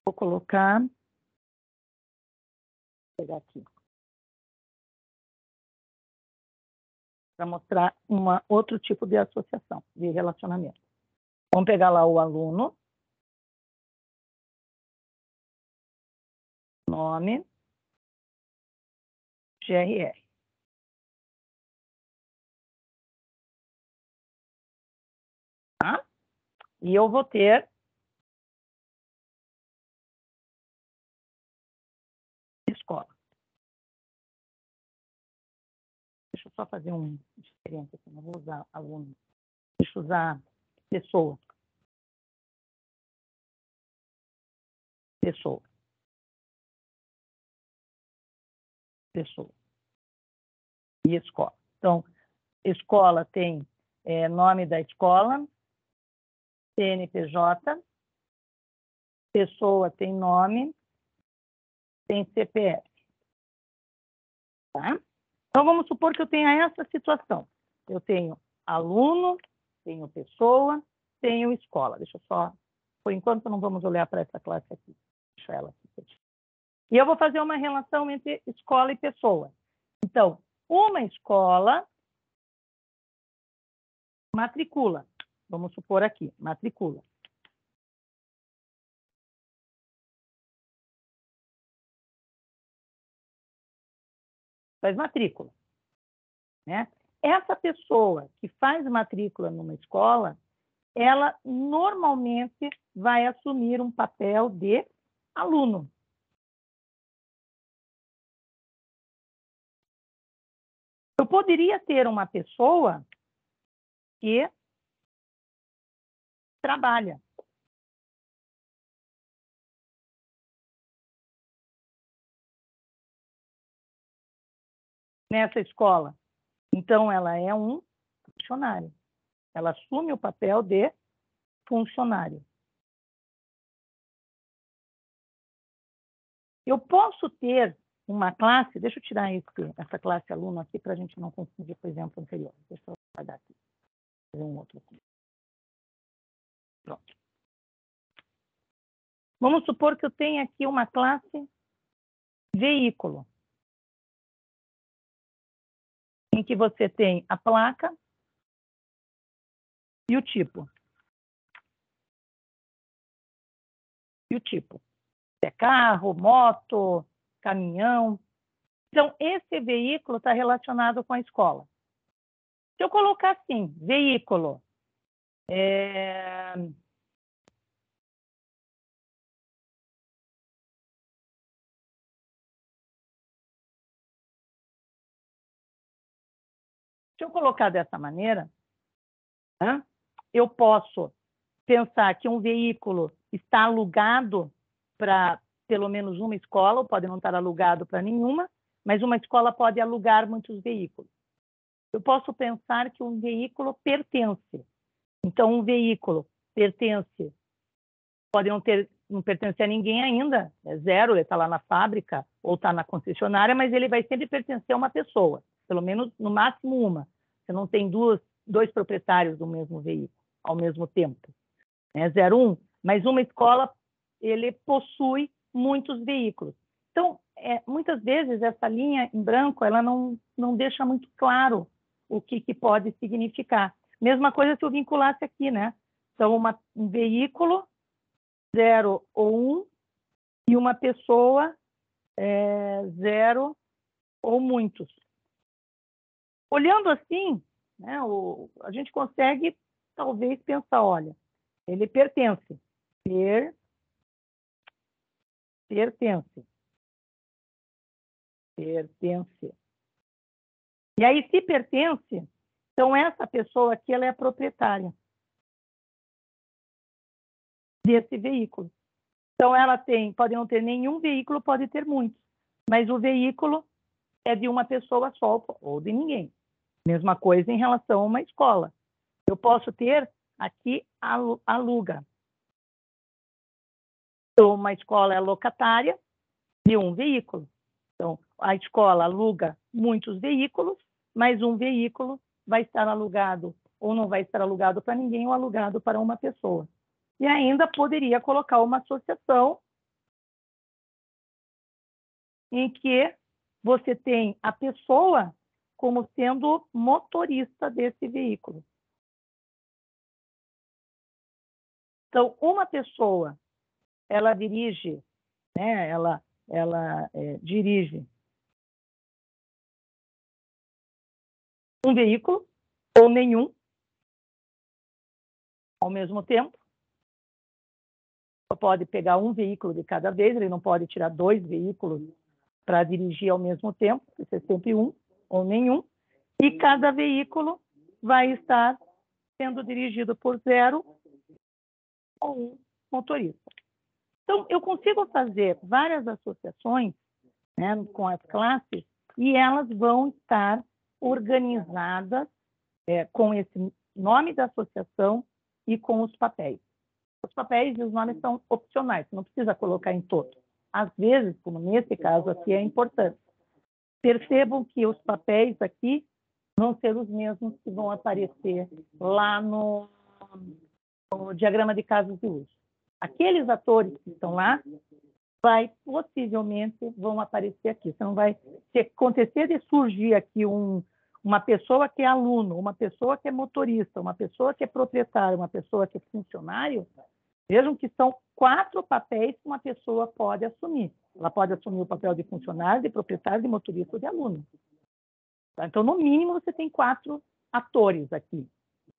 Vou colocar, vou pegar aqui, para mostrar outro tipo de associação, de relacionamento. Vamos pegar lá o aluno, nome, GRR. Tá? E eu vou ter escola. Deixa eu só fazer uma diferença aqui, não vou usar aluno. Deixa eu usar pessoa. Pessoa. E escola. Então, escola tem nome da escola, CNPJ, pessoa tem nome, tem CPF. Tá? Então, vamos supor que eu tenha essa situação. Eu tenho aluno, tenho pessoa, tenho escola. Deixa eu só... Por enquanto, não vamos olhar para essa classe aqui. Deixa ela aqui. E eu vou fazer uma relação entre escola e pessoa. Então, uma escola matricula. Vamos supor aqui, matricula. Faz matrícula. Né? Essa pessoa que faz matrícula numa escola, ela normalmente vai assumir um papel de aluno. Eu poderia ter uma pessoa que trabalha. Nessa escola. Então, ela é um funcionário. Ela assume o papel de funcionário. Eu posso ter uma classe, deixa eu tirar essa classe aluno aqui para a gente não confundir com o exemplo anterior. Deixa eu apagar aqui. Fazer um outro aqui. Pronto. Vamos supor que eu tenha aqui uma classe veículo, em que você tem a placa e o tipo. E o tipo. É carro, moto, caminhão. Então, esse veículo está relacionado com a escola. Se eu colocar assim, veículo, se eu colocar dessa maneira, né, eu posso pensar que um veículo está alugado para pelo menos uma escola, ou pode não estar alugado para nenhuma, mas uma escola pode alugar muitos veículos. Eu posso pensar que um veículo pertence. Então, um veículo pertence, pode não pertencer a ninguém ainda, é zero, ele está lá na fábrica ou está na concessionária, mas ele vai sempre pertencer a uma pessoa, pelo menos, no máximo uma. Você não tem dois proprietários do mesmo veículo ao mesmo tempo. É 01, mas uma escola, ele possui muitos veículos. Então, muitas vezes, essa linha em branco, ela não deixa muito claro o que pode significar. Mesma coisa se eu vinculasse aqui, né? Então, um veículo, 0 ou 1, e uma pessoa, 0 ou muitos. Olhando assim, né, a gente consegue, talvez, pensar, olha, ele pertence. Pertence. E aí, se pertence, então essa pessoa aqui, ela é a proprietária desse veículo. Então, ela pode não ter nenhum veículo, pode ter muitos, mas o veículo é de uma pessoa só ou de ninguém. Mesma coisa em relação a uma escola. Eu posso ter aqui aluga. Então, uma escola é locatária de um veículo. Então, a escola aluga muitos veículos, mas um veículo vai estar alugado ou não vai estar alugado para ninguém ou alugado para uma pessoa. E ainda poderia colocar uma associação em que você tem a pessoa como sendo motorista desse veículo. Então, uma pessoa, ela dirige, né, ela dirige um veículo ou nenhum ao mesmo tempo. Só pode pegar um veículo de cada vez, ele não pode tirar 2 veículos para dirigir ao mesmo tempo, vai ser sempre um ou nenhum. E cada veículo vai estar sendo dirigido por 0 ou 1 motorista. Então, eu consigo fazer várias associações, né, com as classes, e elas vão estar organizadas com esse nome da associação e com os papéis. Os papéis e os nomes são opcionais, você não precisa colocar em todos. Às vezes, como nesse caso aqui, é importante. Percebam que os papéis aqui vão ser os mesmos que vão aparecer lá no diagrama de casos de uso. Aqueles atores que estão lá, possivelmente vão aparecer aqui. Você não vai, se acontecer de surgir aqui uma pessoa que é aluno, uma pessoa que é motorista, uma pessoa que é proprietário, uma pessoa que é funcionário, vejam que são 4 papéis que uma pessoa pode assumir. Ela pode assumir o papel de funcionário, de proprietário, de motorista ou de aluno. Tá? Então, no mínimo, você tem 4 atores aqui.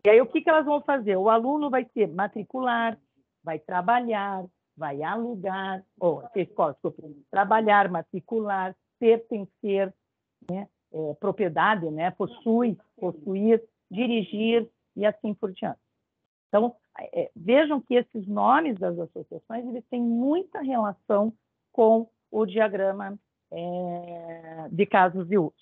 E aí, o que elas vão fazer? O aluno vai ser matricular, vai trabalhar, vai alugar, trabalhar, matricular, pertencer, né? Propriedade, né? Possuir, dirigir e assim por diante. Então, vejam que esses nomes das associações eles têm muita relação com o diagrama de casos de uso.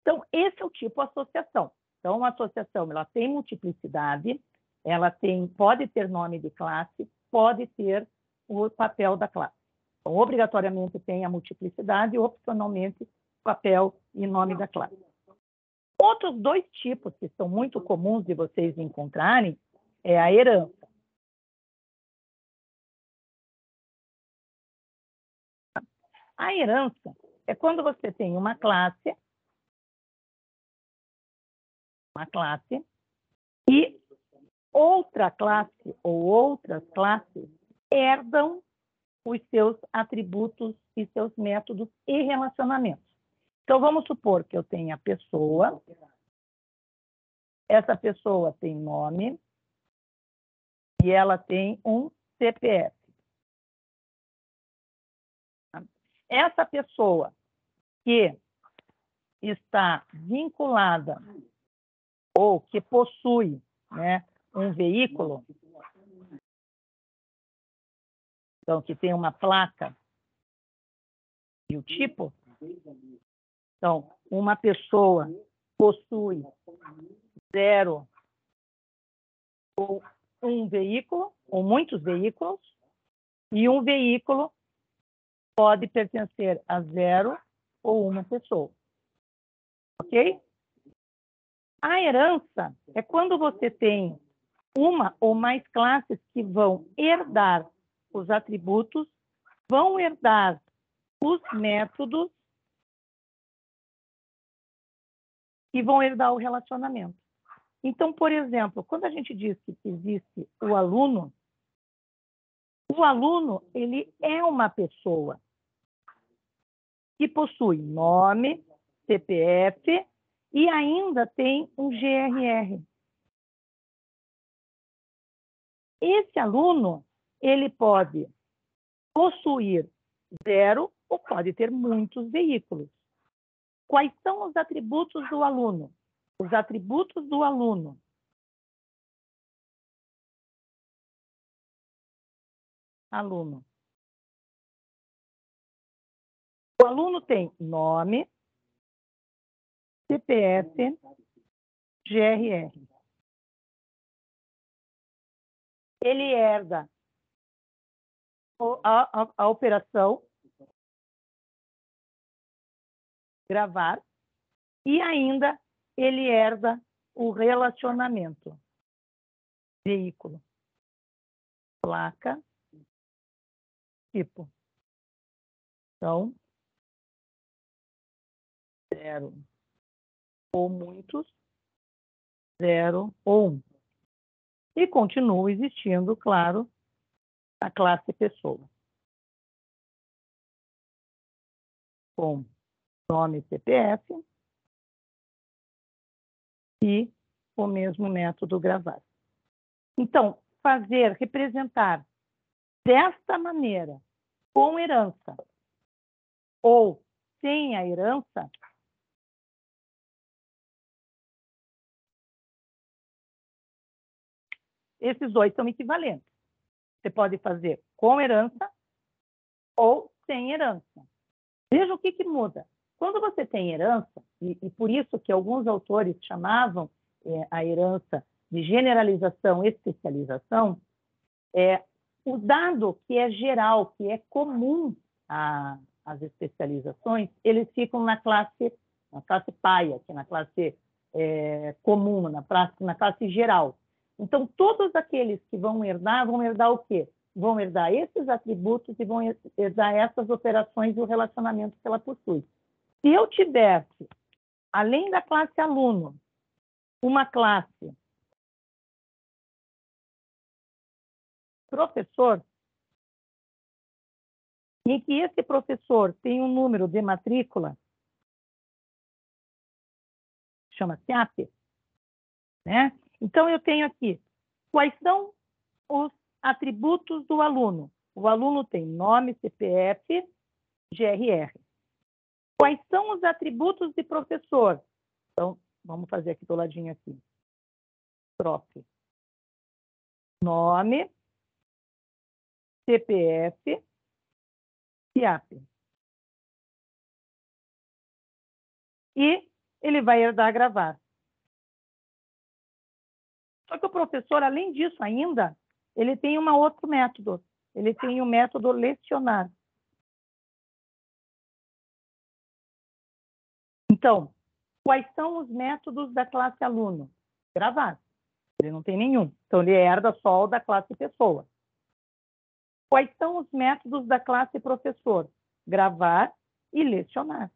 Então, esse é o tipo de associação. Então, uma associação ela tem multiplicidade, ela pode ter nome de classe, pode ter o papel da classe. Então, obrigatoriamente tem a multiplicidade e, opcionalmente, papel e nome da classe. Outros 2 tipos que são muito comuns de vocês encontrarem é a herança. A herança é quando você tem uma classe e outra classe ou outras classes herdam os seus atributos e seus métodos e relacionamentos. Então, vamos supor que eu tenha a pessoa, essa pessoa tem nome e ela tem um CPF. Essa pessoa que está vinculada ou que possui, né, um veículo, então, que tem uma placa e o tipo, então, uma pessoa possui 0 ou um veículo, ou muitos veículos, e um veículo pode pertencer a 0 ou uma pessoa. Ok? A herança é quando você tem uma ou mais classes que vão herdar os atributos, vão herdar os métodos e vão herdar o relacionamento. Então, por exemplo, quando a gente diz que existe o aluno, ele é uma pessoa que possui nome, CPF e ainda tem um GRR. Esse aluno, ele pode possuir 0 ou pode ter muitos veículos. Quais são os atributos do aluno? Os atributos do aluno. Aluno. O aluno tem nome, CPF, GRR. Ele herda a operação gravar e ainda ele herda o relacionamento. Veículo, placa, tipo. Então, 0 ou muitos, 0 ou 1. E continua existindo, claro, a classe pessoa. Com nome e CPF e o mesmo método gravar. Então, representar desta maneira, com herança ou sem a herança, esses dois são equivalentes. Você pode fazer com herança ou sem herança. Veja o que muda. Quando você tem herança, e por isso que alguns autores chamavam a herança de generalização e especialização, o dado que é geral, que é comum às especializações, eles ficam na classe paia, que é na classe comum, na classe geral. Então, todos aqueles que vão herdar o quê? Vão herdar esses atributos e vão herdar essas operações e o relacionamento que ela possui. Se eu tivesse, além da classe aluno, uma classe professor, em que esse professor tem um número de matrícula, chama-se AP, né? Então, eu tenho aqui, quais são os atributos do aluno? O aluno tem nome, CPF, GRR. Quais são os atributos de professor? Então, vamos fazer aqui do ladinho aqui. Prof. Nome, CPF e AP. E ele vai herdar gravar. Só que o professor, além disso ainda, ele tem um outro método. Ele tem o método lecionar. Então, quais são os métodos da classe aluno? Gravar. Ele não tem nenhum. Então, ele herda só o da classe pessoa. Quais são os métodos da classe professor? Gravar e lecionar.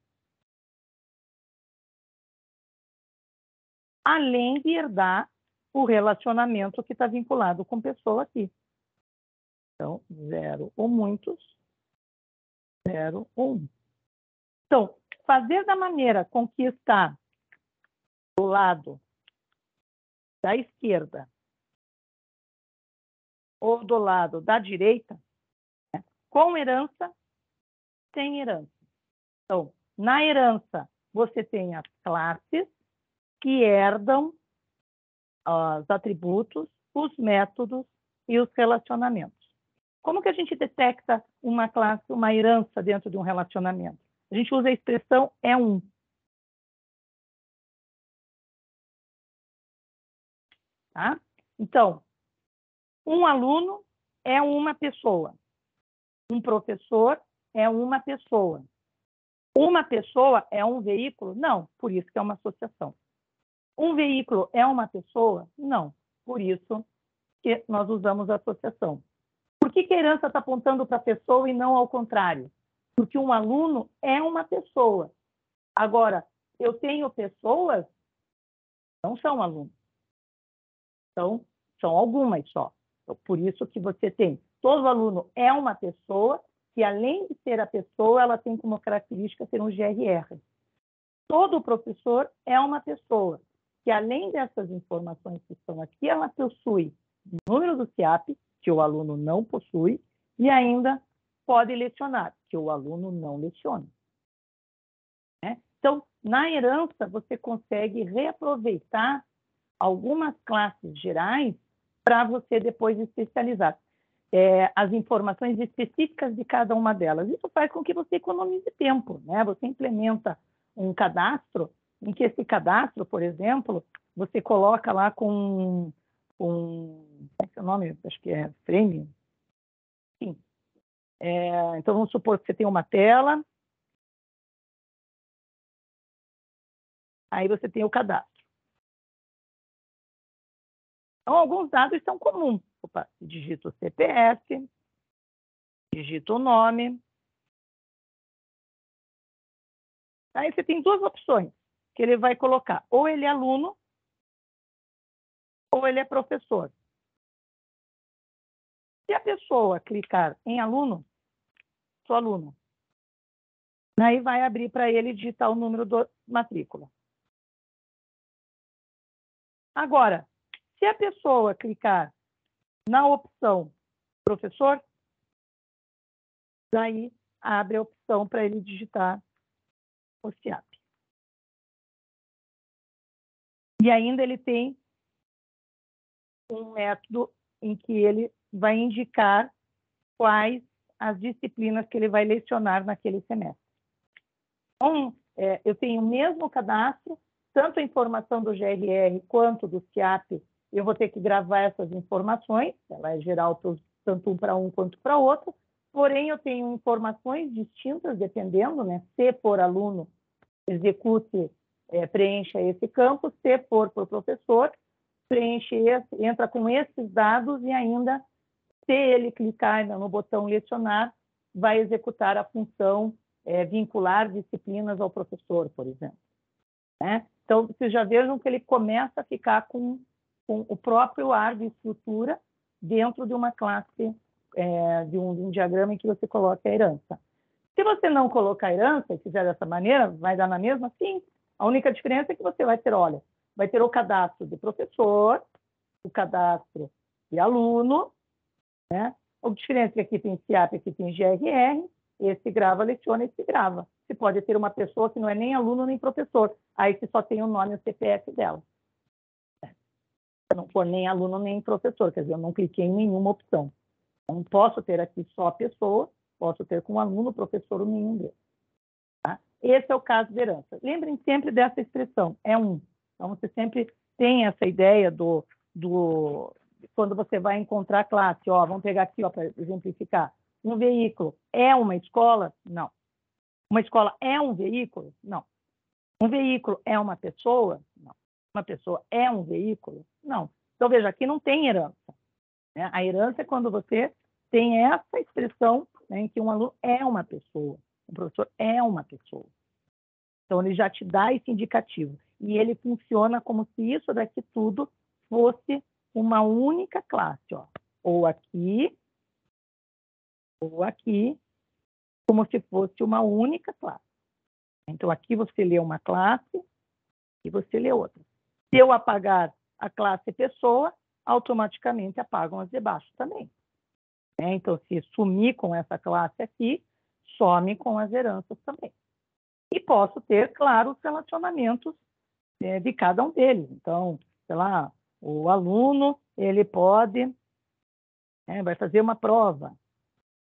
Além de herdar o relacionamento que está vinculado com pessoa aqui. Então, 0 ou muitos, 0 ou 1. Então, fazer da maneira com que está do lado da esquerda ou do lado da direita, né? Com herança, sem herança. Então, na herança, você tem as classes que herdam os atributos, os métodos e os relacionamentos. Como que a gente detecta uma classe, uma herança dentro de um relacionamento? A gente usa a expressão é um. Tá? Então, um aluno é uma pessoa. Um professor é uma pessoa. Uma pessoa é um veículo? Não, por isso que é uma associação. Um veículo é uma pessoa? Não, por isso que nós usamos a associação. Por que a herança está apontando para a pessoa e não ao contrário? Porque um aluno é uma pessoa. Agora, eu tenho pessoas, não são alunos. Então, são algumas só. Então, por isso que você tem. Todo aluno é uma pessoa que, além de ser a pessoa, ela tem como característica ser um GRR. Todo professor é uma pessoa que, além dessas informações que estão aqui, ela possui o número do CIAP, que o aluno não possui, e ainda pode lecionar, que o aluno não leciona. Né? Então, na herança, você consegue reaproveitar algumas classes gerais para você depois especializar as informações específicas de cada uma delas. Isso faz com que você economize tempo, né? Você implementa um cadastro, em que esse cadastro, por exemplo, você coloca lá com como é que é o nome? Acho que é frame. Sim. Então, vamos supor que você tem uma tela, aí você tem o cadastro. Então, alguns dados são comuns. Opa, digita o CPF, digita o nome. Aí você tem duas opções que ele vai colocar. Ou ele é aluno, ou ele é professor. Se a pessoa clicar em aluno, sou aluno, aí vai abrir para ele digitar o número da matrícula. Agora, se a pessoa clicar na opção professor, daí abre a opção para ele digitar o CIAP. E ainda ele tem um método em que ele vai indicar quais as disciplinas que ele vai lecionar naquele semestre. Então, eu tenho o mesmo cadastro, tanto a informação do GRR quanto do CIAP, eu vou ter que gravar essas informações, ela é geral tanto para um quanto para outro, porém eu tenho informações distintas, dependendo, né? Se for aluno, execute, preencha esse campo, se for por professor, preenche entra com esses dados e ainda, se ele clicar no botão lecionar, vai executar a função vincular disciplinas ao professor, por exemplo. Né? Então, vocês já vejam que ele começa a ficar com o próprio ar de estrutura dentro de uma classe, de um diagrama em que você coloca a herança. Se você não colocar a herança e fizer dessa maneira, vai dar na mesma? Sim. A única diferença é que você vai ter, olha, vai ter o cadastro de professor, o cadastro de aluno, né? A diferença é que aqui tem CIAP, aqui tem GRR, esse grava, leciona, esse grava. Você pode ter uma pessoa que não é nem aluno nem professor, aí você só tem o nome e o CPF dela. Se não for nem aluno nem professor, quer dizer, eu não cliquei em nenhuma opção. Não posso ter aqui só a pessoa, posso ter com aluno, professor ou nenhum deles. Tá? Esse é o caso de herança. Lembrem sempre dessa expressão, é um. Então, você sempre tem essa ideia quando você vai encontrar classe, ó, vamos pegar aqui para exemplificar. Um veículo é uma escola? Não. Uma escola é um veículo? Não. Um veículo é uma pessoa? Não. Uma pessoa é um veículo? Não. Então, veja, aqui não tem herança. Né? A herança é quando você tem essa expressão, né, em que um aluno é uma pessoa, um professor é uma pessoa. Então, ele já te dá esse indicativo. E ele funciona como se isso daqui tudo fosse uma única classe. Ó. Ou aqui, como se fosse uma única classe. Então, aqui você lê uma classe e você lê outra. Se eu apagar a classe pessoa, automaticamente apagam as de baixo também. Então, se sumir com essa classe aqui, some com as heranças também. E posso ter, claro, os relacionamentos de cada um deles. Então, sei lá, o aluno, ele pode, vai fazer uma prova.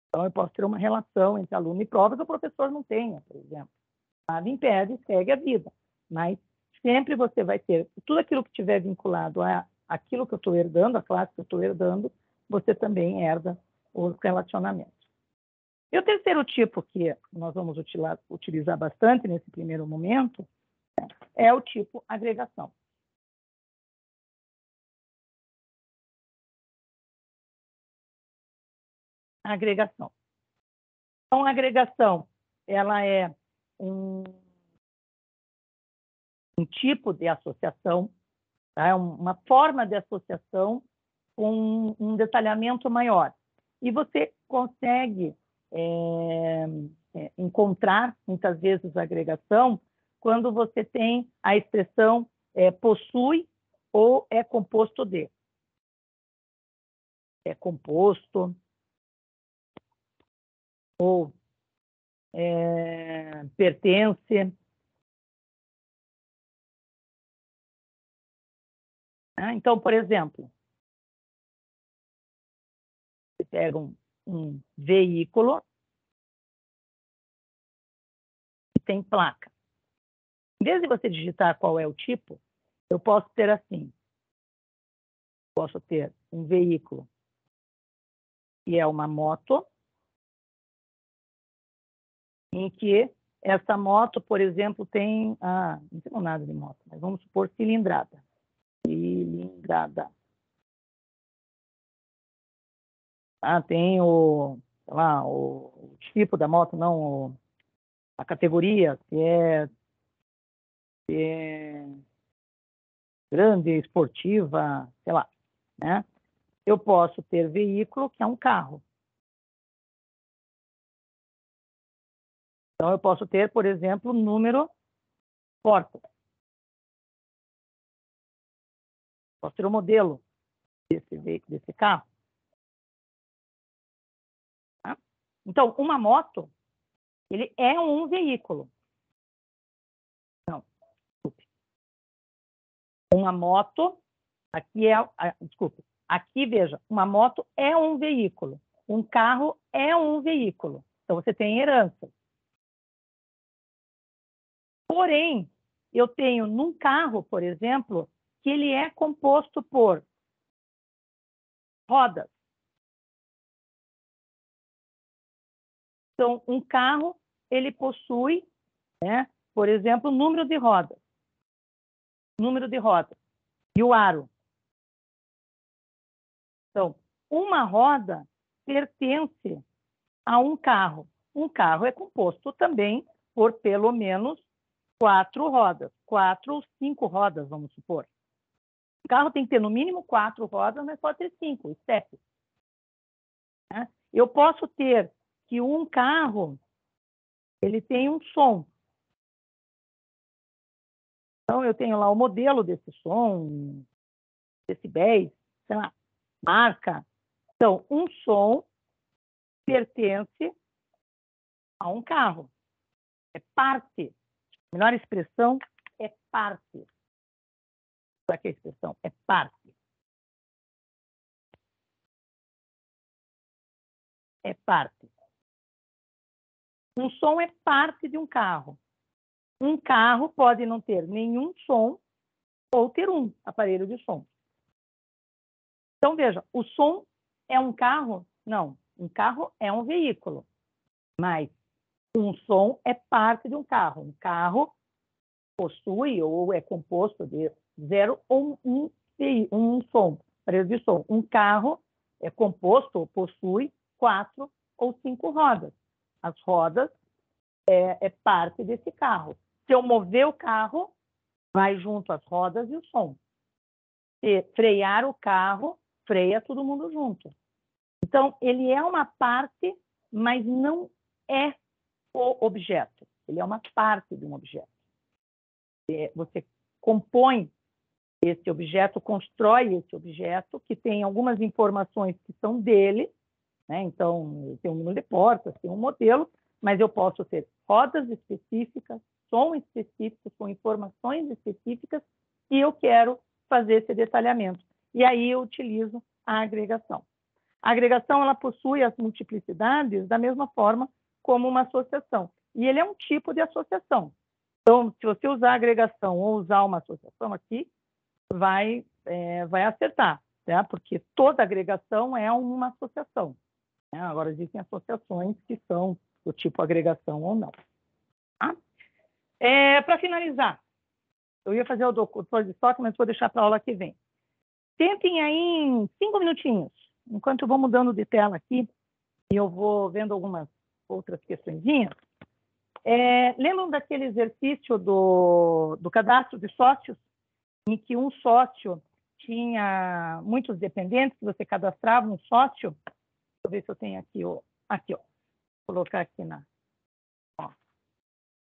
Então, eu posso ter uma relação entre aluno e prova que o professor não tenha, por exemplo. Nada impede, segue a vida. Mas sempre você vai ter, tudo aquilo que estiver vinculado àquilo que eu estou herdando, a classe que eu estou herdando, você também herda os relacionamentos. E o terceiro tipo que nós vamos utilizar bastante nesse primeiro momento é o tipo agregação. Agregação. Então, a agregação, ela é um tipo de associação, tá? Uma forma de associação com um detalhamento maior. E você consegue encontrar, muitas vezes, a agregação quando você tem a expressão possui ou é composto de. É composto ou pertence. Então, por exemplo, você pega um veículo que tem placa. Em vez de você digitar qual é o tipo, eu posso ter assim. Posso ter um veículo que é uma moto, em que essa moto, por exemplo, tem... não tem nada de moto, mas vamos supor cilindrada. Cilindrada. Tem sei lá, o tipo da moto, não a categoria, se é grande, esportiva, sei lá, né? Eu posso ter veículo, que é um carro. Então, eu posso ter, por exemplo, número porta. Posso ter o modelo desse carro. Tá? Então, uma moto, ele é um veículo. Não, desculpe. Uma moto, desculpe, aqui veja, uma moto é um veículo. Um carro é um veículo. Então, você tem herança. Porém, eu tenho num carro, por exemplo, que ele é composto por rodas. Então, um carro, ele possui, por exemplo, número de rodas. Número de rodas. E o aro. Então, uma roda pertence a um carro. Um carro é composto também por pelo menos 4 rodas. 4 ou 5 rodas, vamos supor. O carro tem que ter no mínimo 4 rodas, mas pode ter 5, step. Eu posso ter que um carro ele tem um som. Então, eu tenho lá o modelo desse som, decibéis, sei lá, marca. Então, um som pertence a um carro. É parte. A melhor expressão é parte. Para que a expressão? É parte. É parte. Um som é parte de um carro. Um carro pode não ter nenhum som ou ter um aparelho de som. Então, veja, o som é um carro? Não. Um carro é um veículo. Mas um som é parte de um carro. Um carro possui ou é composto de 0 ou um som, aparelho de som. Um carro é composto ou possui 4 ou 5 rodas. As rodas é parte desse carro. Se eu mover o carro, vai junto as rodas e o som. Se frear o carro, freia todo mundo junto. Então, ele é uma parte, mas não é o objeto. ele é uma parte de um objeto. Você compõe esse objeto, constrói esse objeto, que tem algumas informações que são dele, né? Então, tem um número de portas, tem um modelo, mas eu posso ter rodas específicas, som específico, com informações específicas, e eu quero fazer esse detalhamento. E aí eu utilizo a agregação. A agregação, ela possui as multiplicidades da mesma forma como uma associação. E ele é um tipo de associação. Então, se você usar a agregação ou usar uma associação aqui, vai acertar, né? Porque toda agregação é uma associação, né? Agora, existem associações que são do tipo agregação ou não. Tá? Para finalizar, eu ia fazer o doutor de estoque, mas vou deixar para a aula que vem. Tentem aí em 5 minutinhos, enquanto eu vou mudando de tela aqui, e eu vou vendo algumas outras questõezinhas. Lembram daquele exercício do cadastro de sócios, em que um sócio tinha muitos dependentes, que você cadastrava um sócio? Deixa eu ver se eu tenho aqui, ó. Aqui, ó. Vou colocar aqui ó.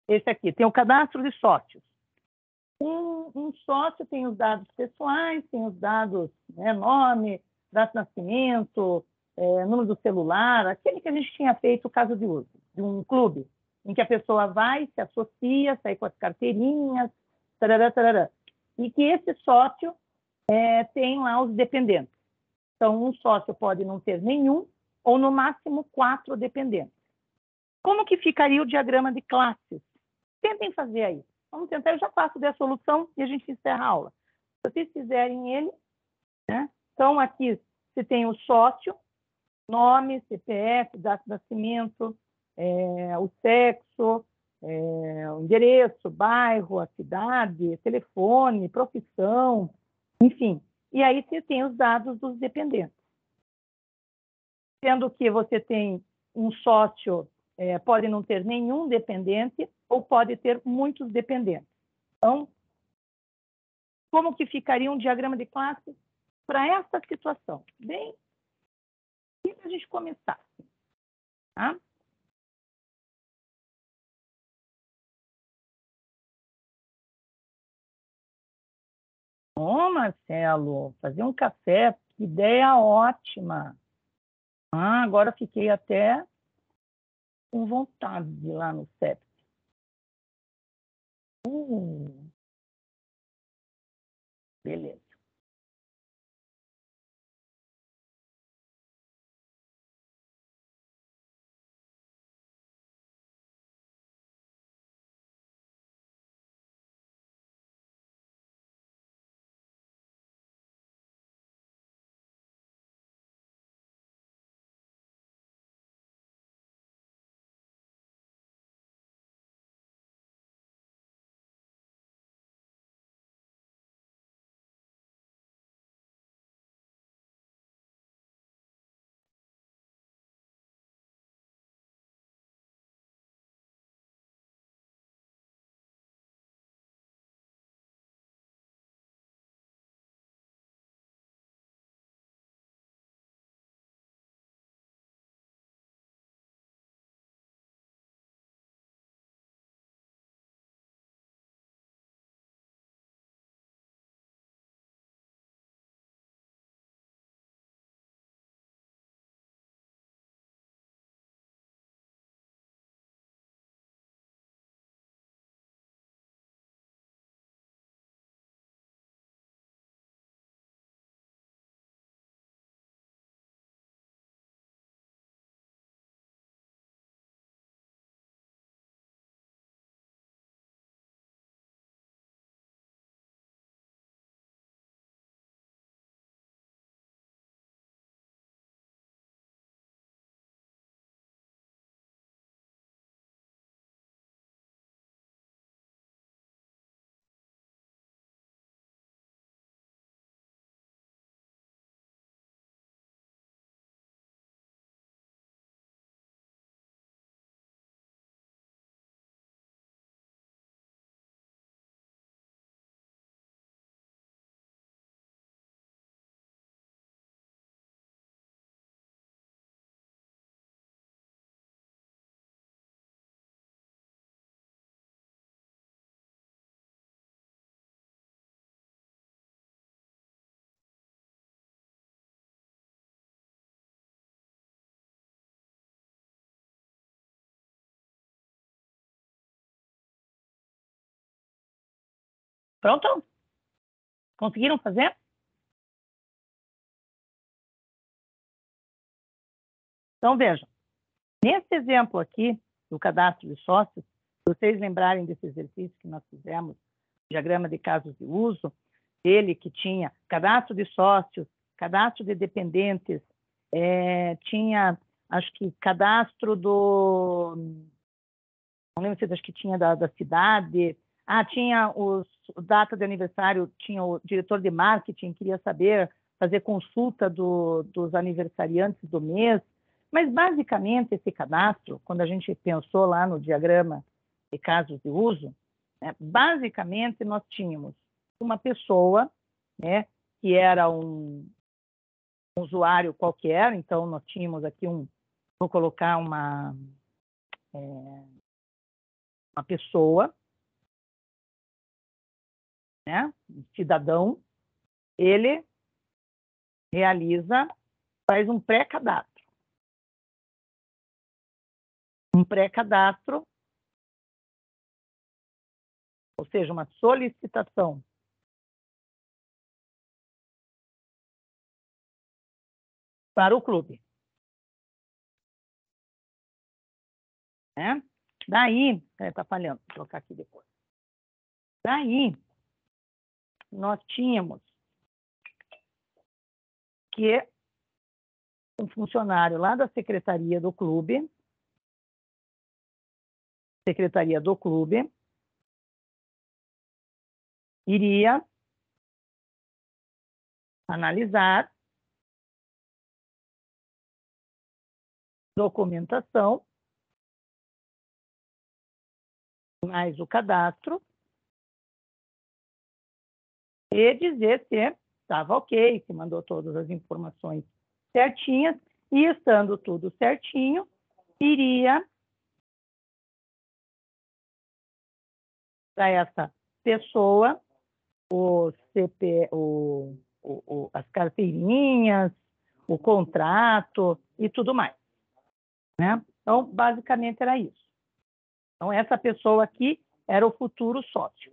Esse aqui, tem o cadastro de sócios. Um sócio tem os dados pessoais, tem os dados, né, nome, data de nascimento, número do celular, aquele que a gente tinha feito o caso de uso, de um clube, em que a pessoa vai, se associa, sai com as carteirinhas, tarará, tarará, e que esse sócio tem lá os dependentes. Então, um sócio pode não ter nenhum, ou no máximo 4 dependentes. Como que ficaria o diagrama de classes? Tentem fazer aí. Vamos tentar, eu já passo da solução e a gente encerra a aula. Se vocês fizerem ele, né? Então, aqui você tem o sócio, nome, CPF, data de nascimento, o sexo, o endereço, bairro, a cidade, telefone, profissão, enfim. E aí você tem os dados dos dependentes. Sendo que você tem um sócio, pode não ter nenhum dependente ou pode ter muitos dependentes. Então, como que ficaria um diagrama de classe para essa situação? Bem, para a gente começar. Tá? Ô, Marcelo, fazer um café, que ideia ótima. Agora fiquei até com vontade de ir lá no CEP. Beleza. Pronto? Conseguiram fazer? Então, vejam. Nesse exemplo aqui, do cadastro de sócios, se vocês lembrarem desse exercício que nós fizemos, diagrama de casos de uso, ele que tinha cadastro de sócios, cadastro de dependentes, tinha, acho que, cadastro do... Não lembro se acho que tinha da cidade. Tinha o data de aniversário, tinha o diretor de marketing, queria saber, fazer consulta dos aniversariantes do mês. Mas, basicamente, esse cadastro, quando a gente pensou lá no diagrama de casos de uso, né, basicamente, nós tínhamos uma pessoa, né, que era um usuário qualquer, então nós tínhamos aqui vou colocar uma pessoa, né, um cidadão, ele faz um pré-cadastro. Um pré-cadastro, ou seja, uma solicitação para o clube. Né? Daí, está falhando, vou colocar aqui depois. Daí, nós tínhamos que um funcionário lá da secretaria do clube, iria analisar documentação, mais o cadastro, e dizer se estava ok, se mandou todas as informações certinhas, e estando tudo certinho, iria para essa pessoa o CP, as carteirinhas, o contrato e tudo mais. Né? Então, basicamente era isso. Então, essa pessoa aqui era o futuro sócio.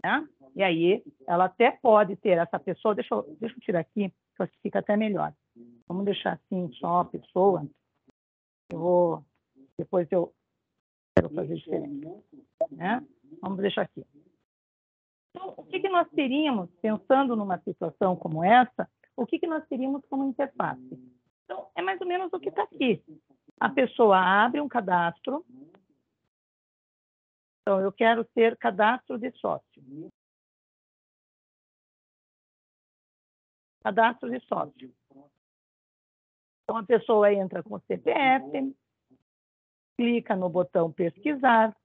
Né? E aí, ela até pode ter essa pessoa... Deixa eu tirar aqui, que fica até melhor. Vamos deixar assim, só a pessoa. Depois eu quero fazer diferente. Né? Vamos deixar aqui. Então, o que nós teríamos, pensando numa situação como essa, o que nós teríamos como interface? Então, é mais ou menos o que está aqui. A pessoa abre um cadastro. Então, eu quero ter cadastro de sócio. Cadastro de sócio. Então, a pessoa entra com o CPF, clica no botão pesquisar,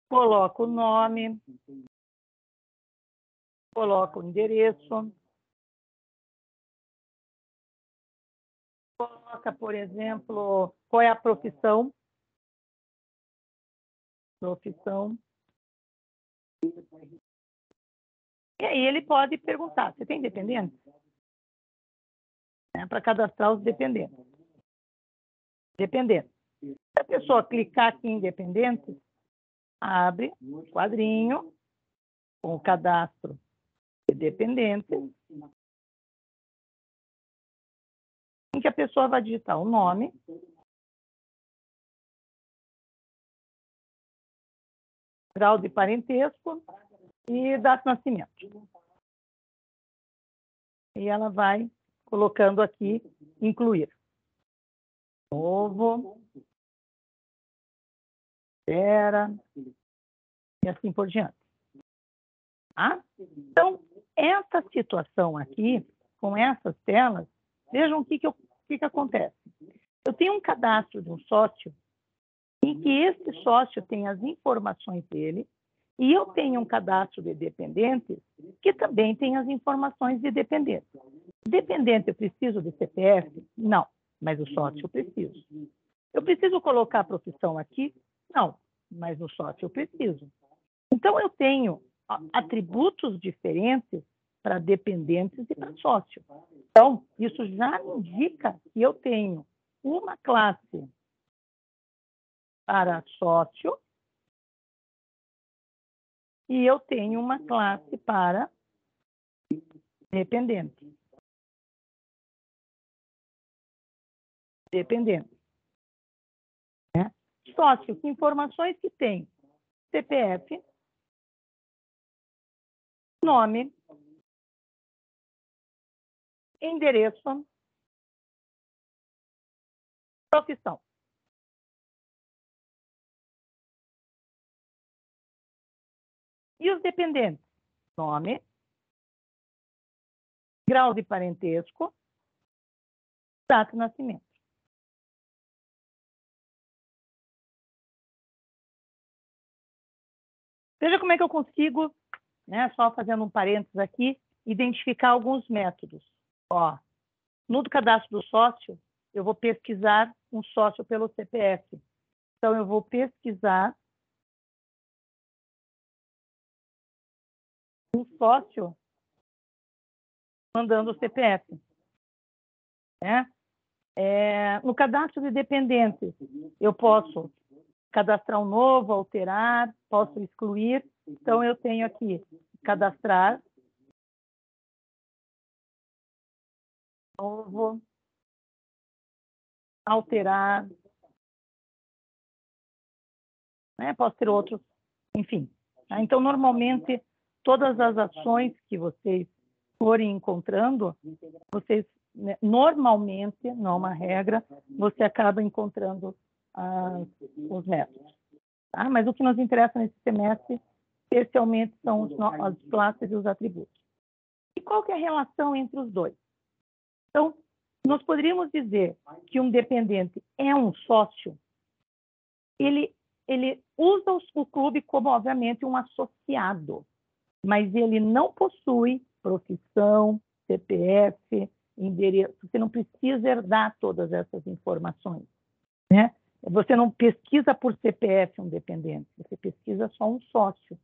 coloca o nome, coloca o endereço, coloca, por exemplo, qual é a profissão. E aí ele pode perguntar, você tem dependentes? Para cadastrar os dependentes. Se a pessoa clicar aqui em dependentes, abre um quadrinho com o cadastro de dependentes, em que a pessoa vai digitar o nome, grau de parentesco e data de nascimento. E ela vai colocando aqui, incluir. Novo, era, e assim por diante. Tá? Então, essa situação aqui, com essas telas, vejam o que acontece. Eu tenho um cadastro de um sócio em que esse sócio tem as informações dele e eu tenho um cadastro de dependentes que também tem as informações de dependentes. Dependente, eu preciso de CPF? Não, mas o sócio eu preciso. Eu preciso colocar a profissão aqui? Não, mas o sócio eu preciso. Então, eu tenho atributos diferentes para dependentes e para sócio. Então, isso já indica que eu tenho uma classe para sócio e eu tenho uma classe para dependente. Dependente. Né? Sócio, que informações que tem? CPF, nome, endereço, profissão. E os dependentes? Nome, grau de parentesco, data de nascimento. Veja como é que eu consigo, né, só fazendo um parênteses aqui, identificar alguns métodos. Ó, no cadastro do sócio, eu vou pesquisar um sócio pelo CPF. Então, eu vou pesquisar um sócio mandando o CPF. Né? No cadastro de dependentes, eu posso cadastrar um novo, alterar, posso excluir. Então, eu tenho aqui cadastrar, novo, alterar, né? Posso ter outros, enfim. Tá? Então, normalmente, todas as ações que vocês forem encontrando, vocês, né, normalmente, não é uma regra, você acaba encontrando os métodos. Tá? Mas o que nos interessa nesse semestre, especialmente, são as classes e os atributos. E qual que é a relação entre os dois? Então, nós poderíamos dizer que um dependente é um sócio, ele usa o clube como, obviamente, um associado, mas ele não possui profissão, CPF, endereço. Você não precisa herdar todas essas informações, né? Você não pesquisa por CPF um dependente, você pesquisa só um sócio.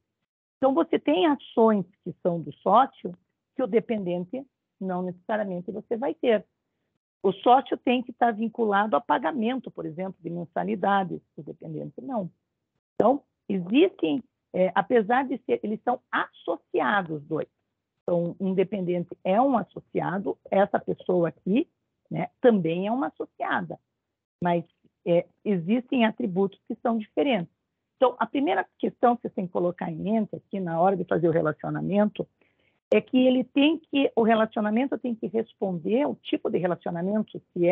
Então, você tem ações que são do sócio que o dependente não necessariamente você vai ter. O sócio tem que estar vinculado a pagamento, por exemplo, de mensalidades, o dependente não. Então, existem, apesar de ser, eles são associados dois. Então, um dependente é um associado, essa pessoa aqui, né, também é uma associada, mas existem atributos que são diferentes. Então, a primeira questão que você tem que colocar em mente aqui na hora de fazer o relacionamento é que o relacionamento tem que responder o tipo de relacionamento, se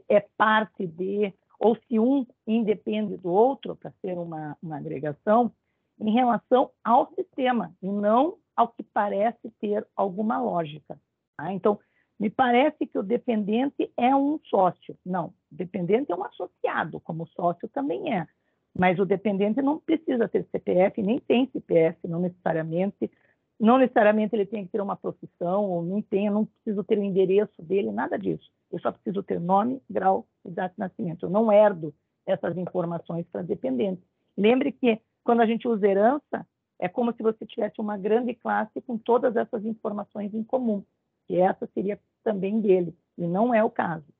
é parte de, ou se um independe do outro para ser uma agregação, em relação ao sistema, e não ao que parece ter alguma lógica. Tá? Então, me parece que o dependente é um sócio. Não, o dependente é um associado, como o sócio também é. Mas o dependente não precisa ter CPF, nem tem CPF, não necessariamente. Não necessariamente ele tem que ter uma profissão, ou não preciso ter o endereço dele, nada disso. Eu só preciso ter nome, grau e data de nascimento. Eu não herdo essas informações para dependentes. Lembre que, quando a gente usa herança, é como se você tivesse uma grande classe com todas essas informações em comum, que essa seria também dele, e não é o caso.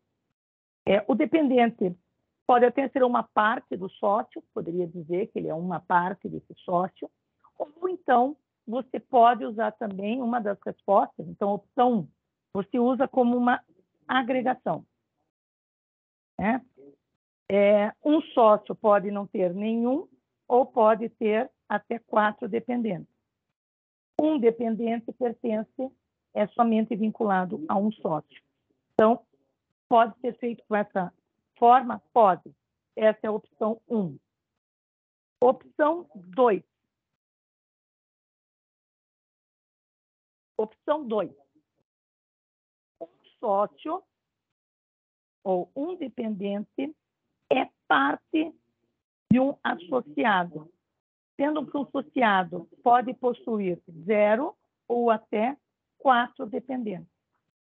O dependente pode até ser uma parte do sócio, poderia dizer que ele é uma parte desse sócio, ou então você pode usar também uma das respostas. Então, opção 1, você usa como uma agregação. Né? Um sócio pode não ter nenhum ou pode ter até 4 dependentes. Um dependente é somente vinculado a um sócio. Então, pode ser feito com essa forma? Pode. Essa é a opção 1. Opção 2. Opção 2. Um sócio ou um dependente é parte de um associado, sendo que um associado pode possuir 0 ou até 4 dependentes.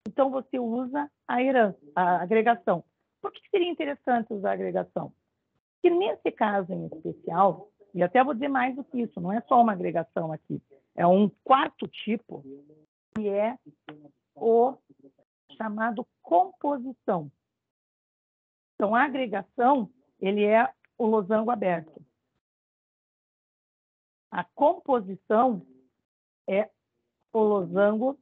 Então, você usa a agregação. Por que seria interessante usar a agregação? Porque nesse caso em especial, e até vou dizer mais do que isso, não é só uma agregação aqui, é um quarto tipo, que é o chamado composição. Então, a agregação, ele é o losango aberto. A composição é o losango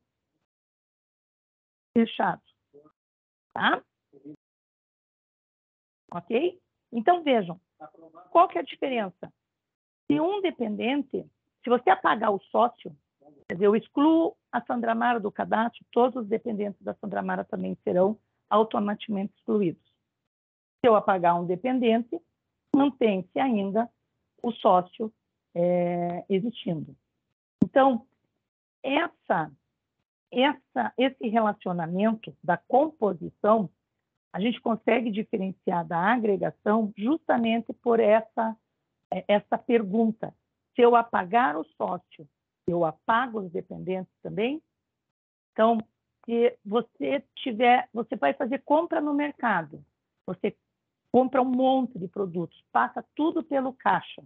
fechado, tá? Ok? Então, vejam, qual que é a diferença? Se um dependente, se você apagar o sócio, quer dizer, eu excluo a Sandra Mara do cadastro, todos os dependentes da Sandra Mara também serão automaticamente excluídos. Se eu apagar um dependente, mantém-se ainda o sócio existindo. Então, esse relacionamento da composição, a gente consegue diferenciar da agregação justamente por essa pergunta. Se eu apagar o sócio, eu apago os dependentes também? Então, se você vai fazer compra no mercado, você compra um monte de produtos, passa tudo pelo caixa.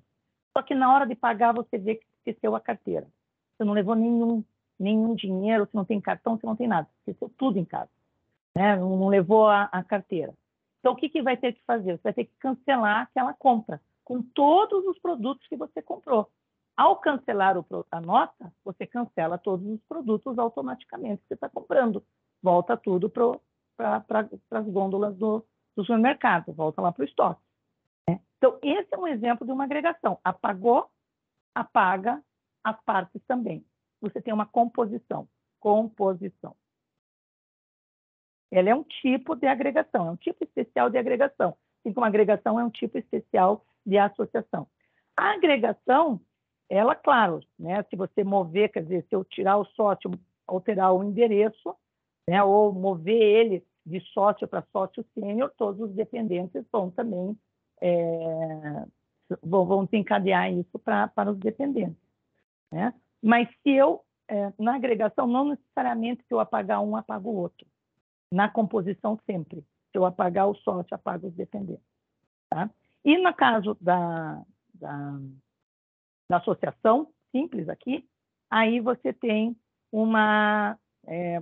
Só que na hora de pagar, você vê que esqueceu a carteira. Você não levou nenhum dinheiro, você não tem cartão, você não tem nada. Esqueceu tudo em casa. Né? Não levou a carteira. Então, o que vai ter que fazer? Você vai ter que cancelar aquela compra com todos os produtos que você comprou. Ao cancelar a nota, você cancela todos os produtos automaticamente que você está comprando. Volta tudo para as gôndolas do supermercado, volta lá para o estoque. Né? Então, esse é um exemplo de uma agregação. Apagou, apaga as partes também. Você tem uma composição. Composição. Ela é um tipo de agregação, é um tipo especial de agregação. Assim como a agregação é um tipo especial de associação. A agregação, ela, claro, né, se você mover, quer dizer, se eu tirar o sócio, alterar o endereço, né, ou mover ele de sócio para sócio sênior, todos os dependentes vão também vão desencadear isso para os dependentes. Né? Mas se eu, na agregação, não necessariamente se eu apagar um, apago o outro. Na composição, sempre. Se eu apagar o sócio, apago os dependentes. Tá? E no caso da associação simples aqui, aí você tem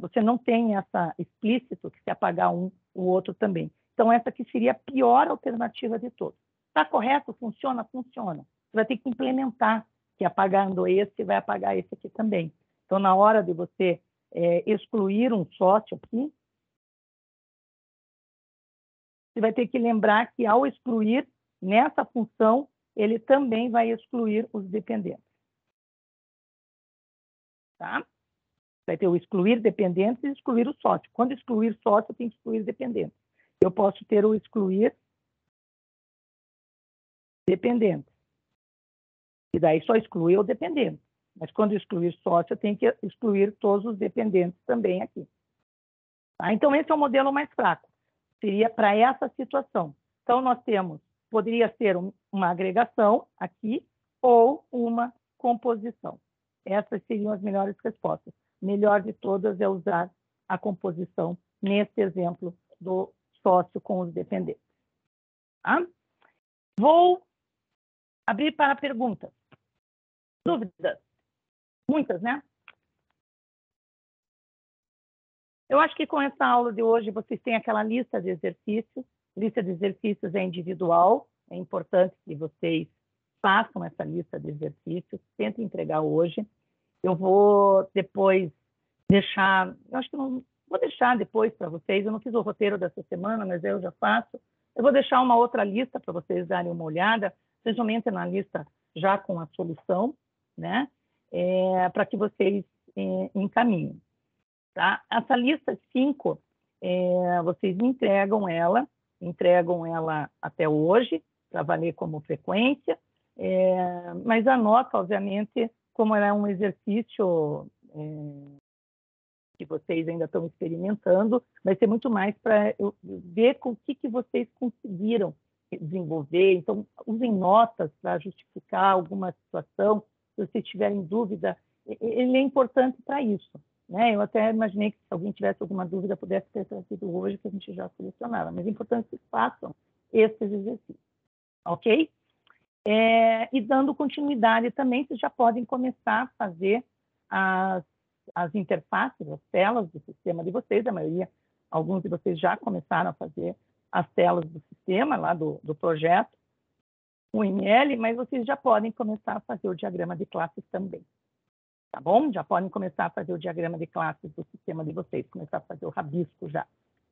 você não tem essa explícito que se apagar um, o outro também. Então, essa aqui seria a pior alternativa de todas. Está correto? Funciona? Funciona. Você vai ter que implementar que apagando esse, vai apagar esse aqui também. Então, na hora de você excluir um sócio aqui, você vai ter que lembrar que, ao excluir, nessa função, ele também vai excluir os dependentes. Tá? Vai ter o excluir dependentes e excluir o sócio. Quando excluir sócio, eu tenho que excluir dependentes. Eu posso ter o excluir dependentes. E daí só exclui o dependente. Mas quando excluir sócio, eu tenho que excluir todos os dependentes também aqui. Tá? Então, esse é o modelo mais fraco. Seria para essa situação. Então, nós temos, poderia ser uma agregação aqui ou uma composição. Essas seriam as melhores respostas. Melhor de todas é usar a composição nesse exemplo do sócio com os dependentes. Tá? Vou abrir para perguntas. Dúvidas? Muitas, né? Eu acho que com essa aula de hoje vocês têm aquela lista de exercícios. Lista de exercícios é individual. É importante que vocês façam essa lista de exercícios. Tentem entregar hoje. Eu vou depois deixar... Eu acho que não vou deixar depois para vocês. Eu não fiz o roteiro dessa semana, mas eu já faço. Eu vou deixar uma outra lista para vocês darem uma olhada, principalmente na lista já com a solução, né? Para que vocês encaminhem. Tá? Essa lista 5, vocês entregam ela até hoje, para valer como frequência, mas a nota, obviamente, como ela é um exercício que vocês ainda estão experimentando, vai ser muito mais para eu ver com o que vocês conseguiram desenvolver. Então, usem notas para justificar alguma situação. Se vocês tiverem dúvida, ele é importante para isso. Né? Eu até imaginei que se alguém tivesse alguma dúvida, pudesse ter trazido hoje, que a gente já solucionava. Mas é importante que façam esses exercícios. Ok? E dando continuidade também, vocês já podem começar a fazer as interfaces, as telas do sistema de vocês. A maioria, alguns de vocês já começaram a fazer as telas do sistema, lá do projeto. 1 ml, mas vocês já podem começar a fazer o diagrama de classes também. Tá bom? Já podem começar a fazer o diagrama de classes do sistema de vocês, começar a fazer o rabisco já.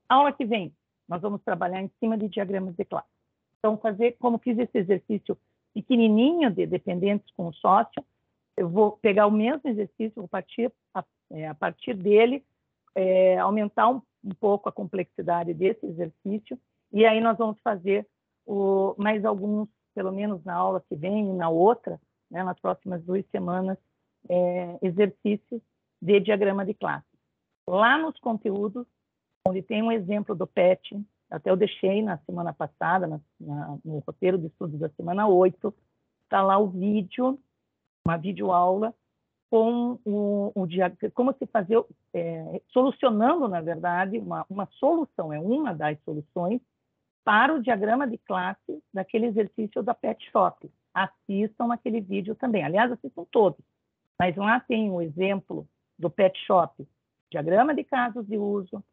Aula que vem, nós vamos trabalhar em cima de diagramas de classes. Então, fazer, como fiz esse exercício pequenininho de dependentes com o sócio, eu vou pegar o mesmo exercício, vou partir a partir dele, aumentar um pouco a complexidade desse exercício, e aí nós vamos fazer mais alguns, pelo menos na aula que vem e na outra, né, nas próximas 2 semanas, exercícios de diagrama de classe. Lá nos conteúdos, onde tem um exemplo do PET, até eu deixei na semana passada, no roteiro de estudos da semana 8, está lá o vídeo, uma videoaula, com como se fazer, solucionando, na verdade, uma solução, é uma das soluções, para o diagrama de classe daquele exercício da Pet Shop. Assistam aquele vídeo também. Aliás, assistam todos. Mas lá tem o exemplo do Pet Shop, diagrama de casos de uso,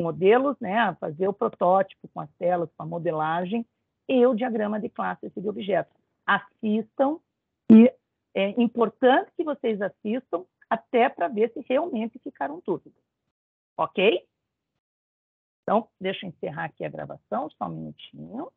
modelos, né, fazer o protótipo com as telas, com a modelagem, e o diagrama de classes e de objetos. Assistam, e é importante que vocês assistam até para ver se realmente ficaram dúvidas. Ok? Então, deixa eu encerrar aqui a gravação, só um minutinho.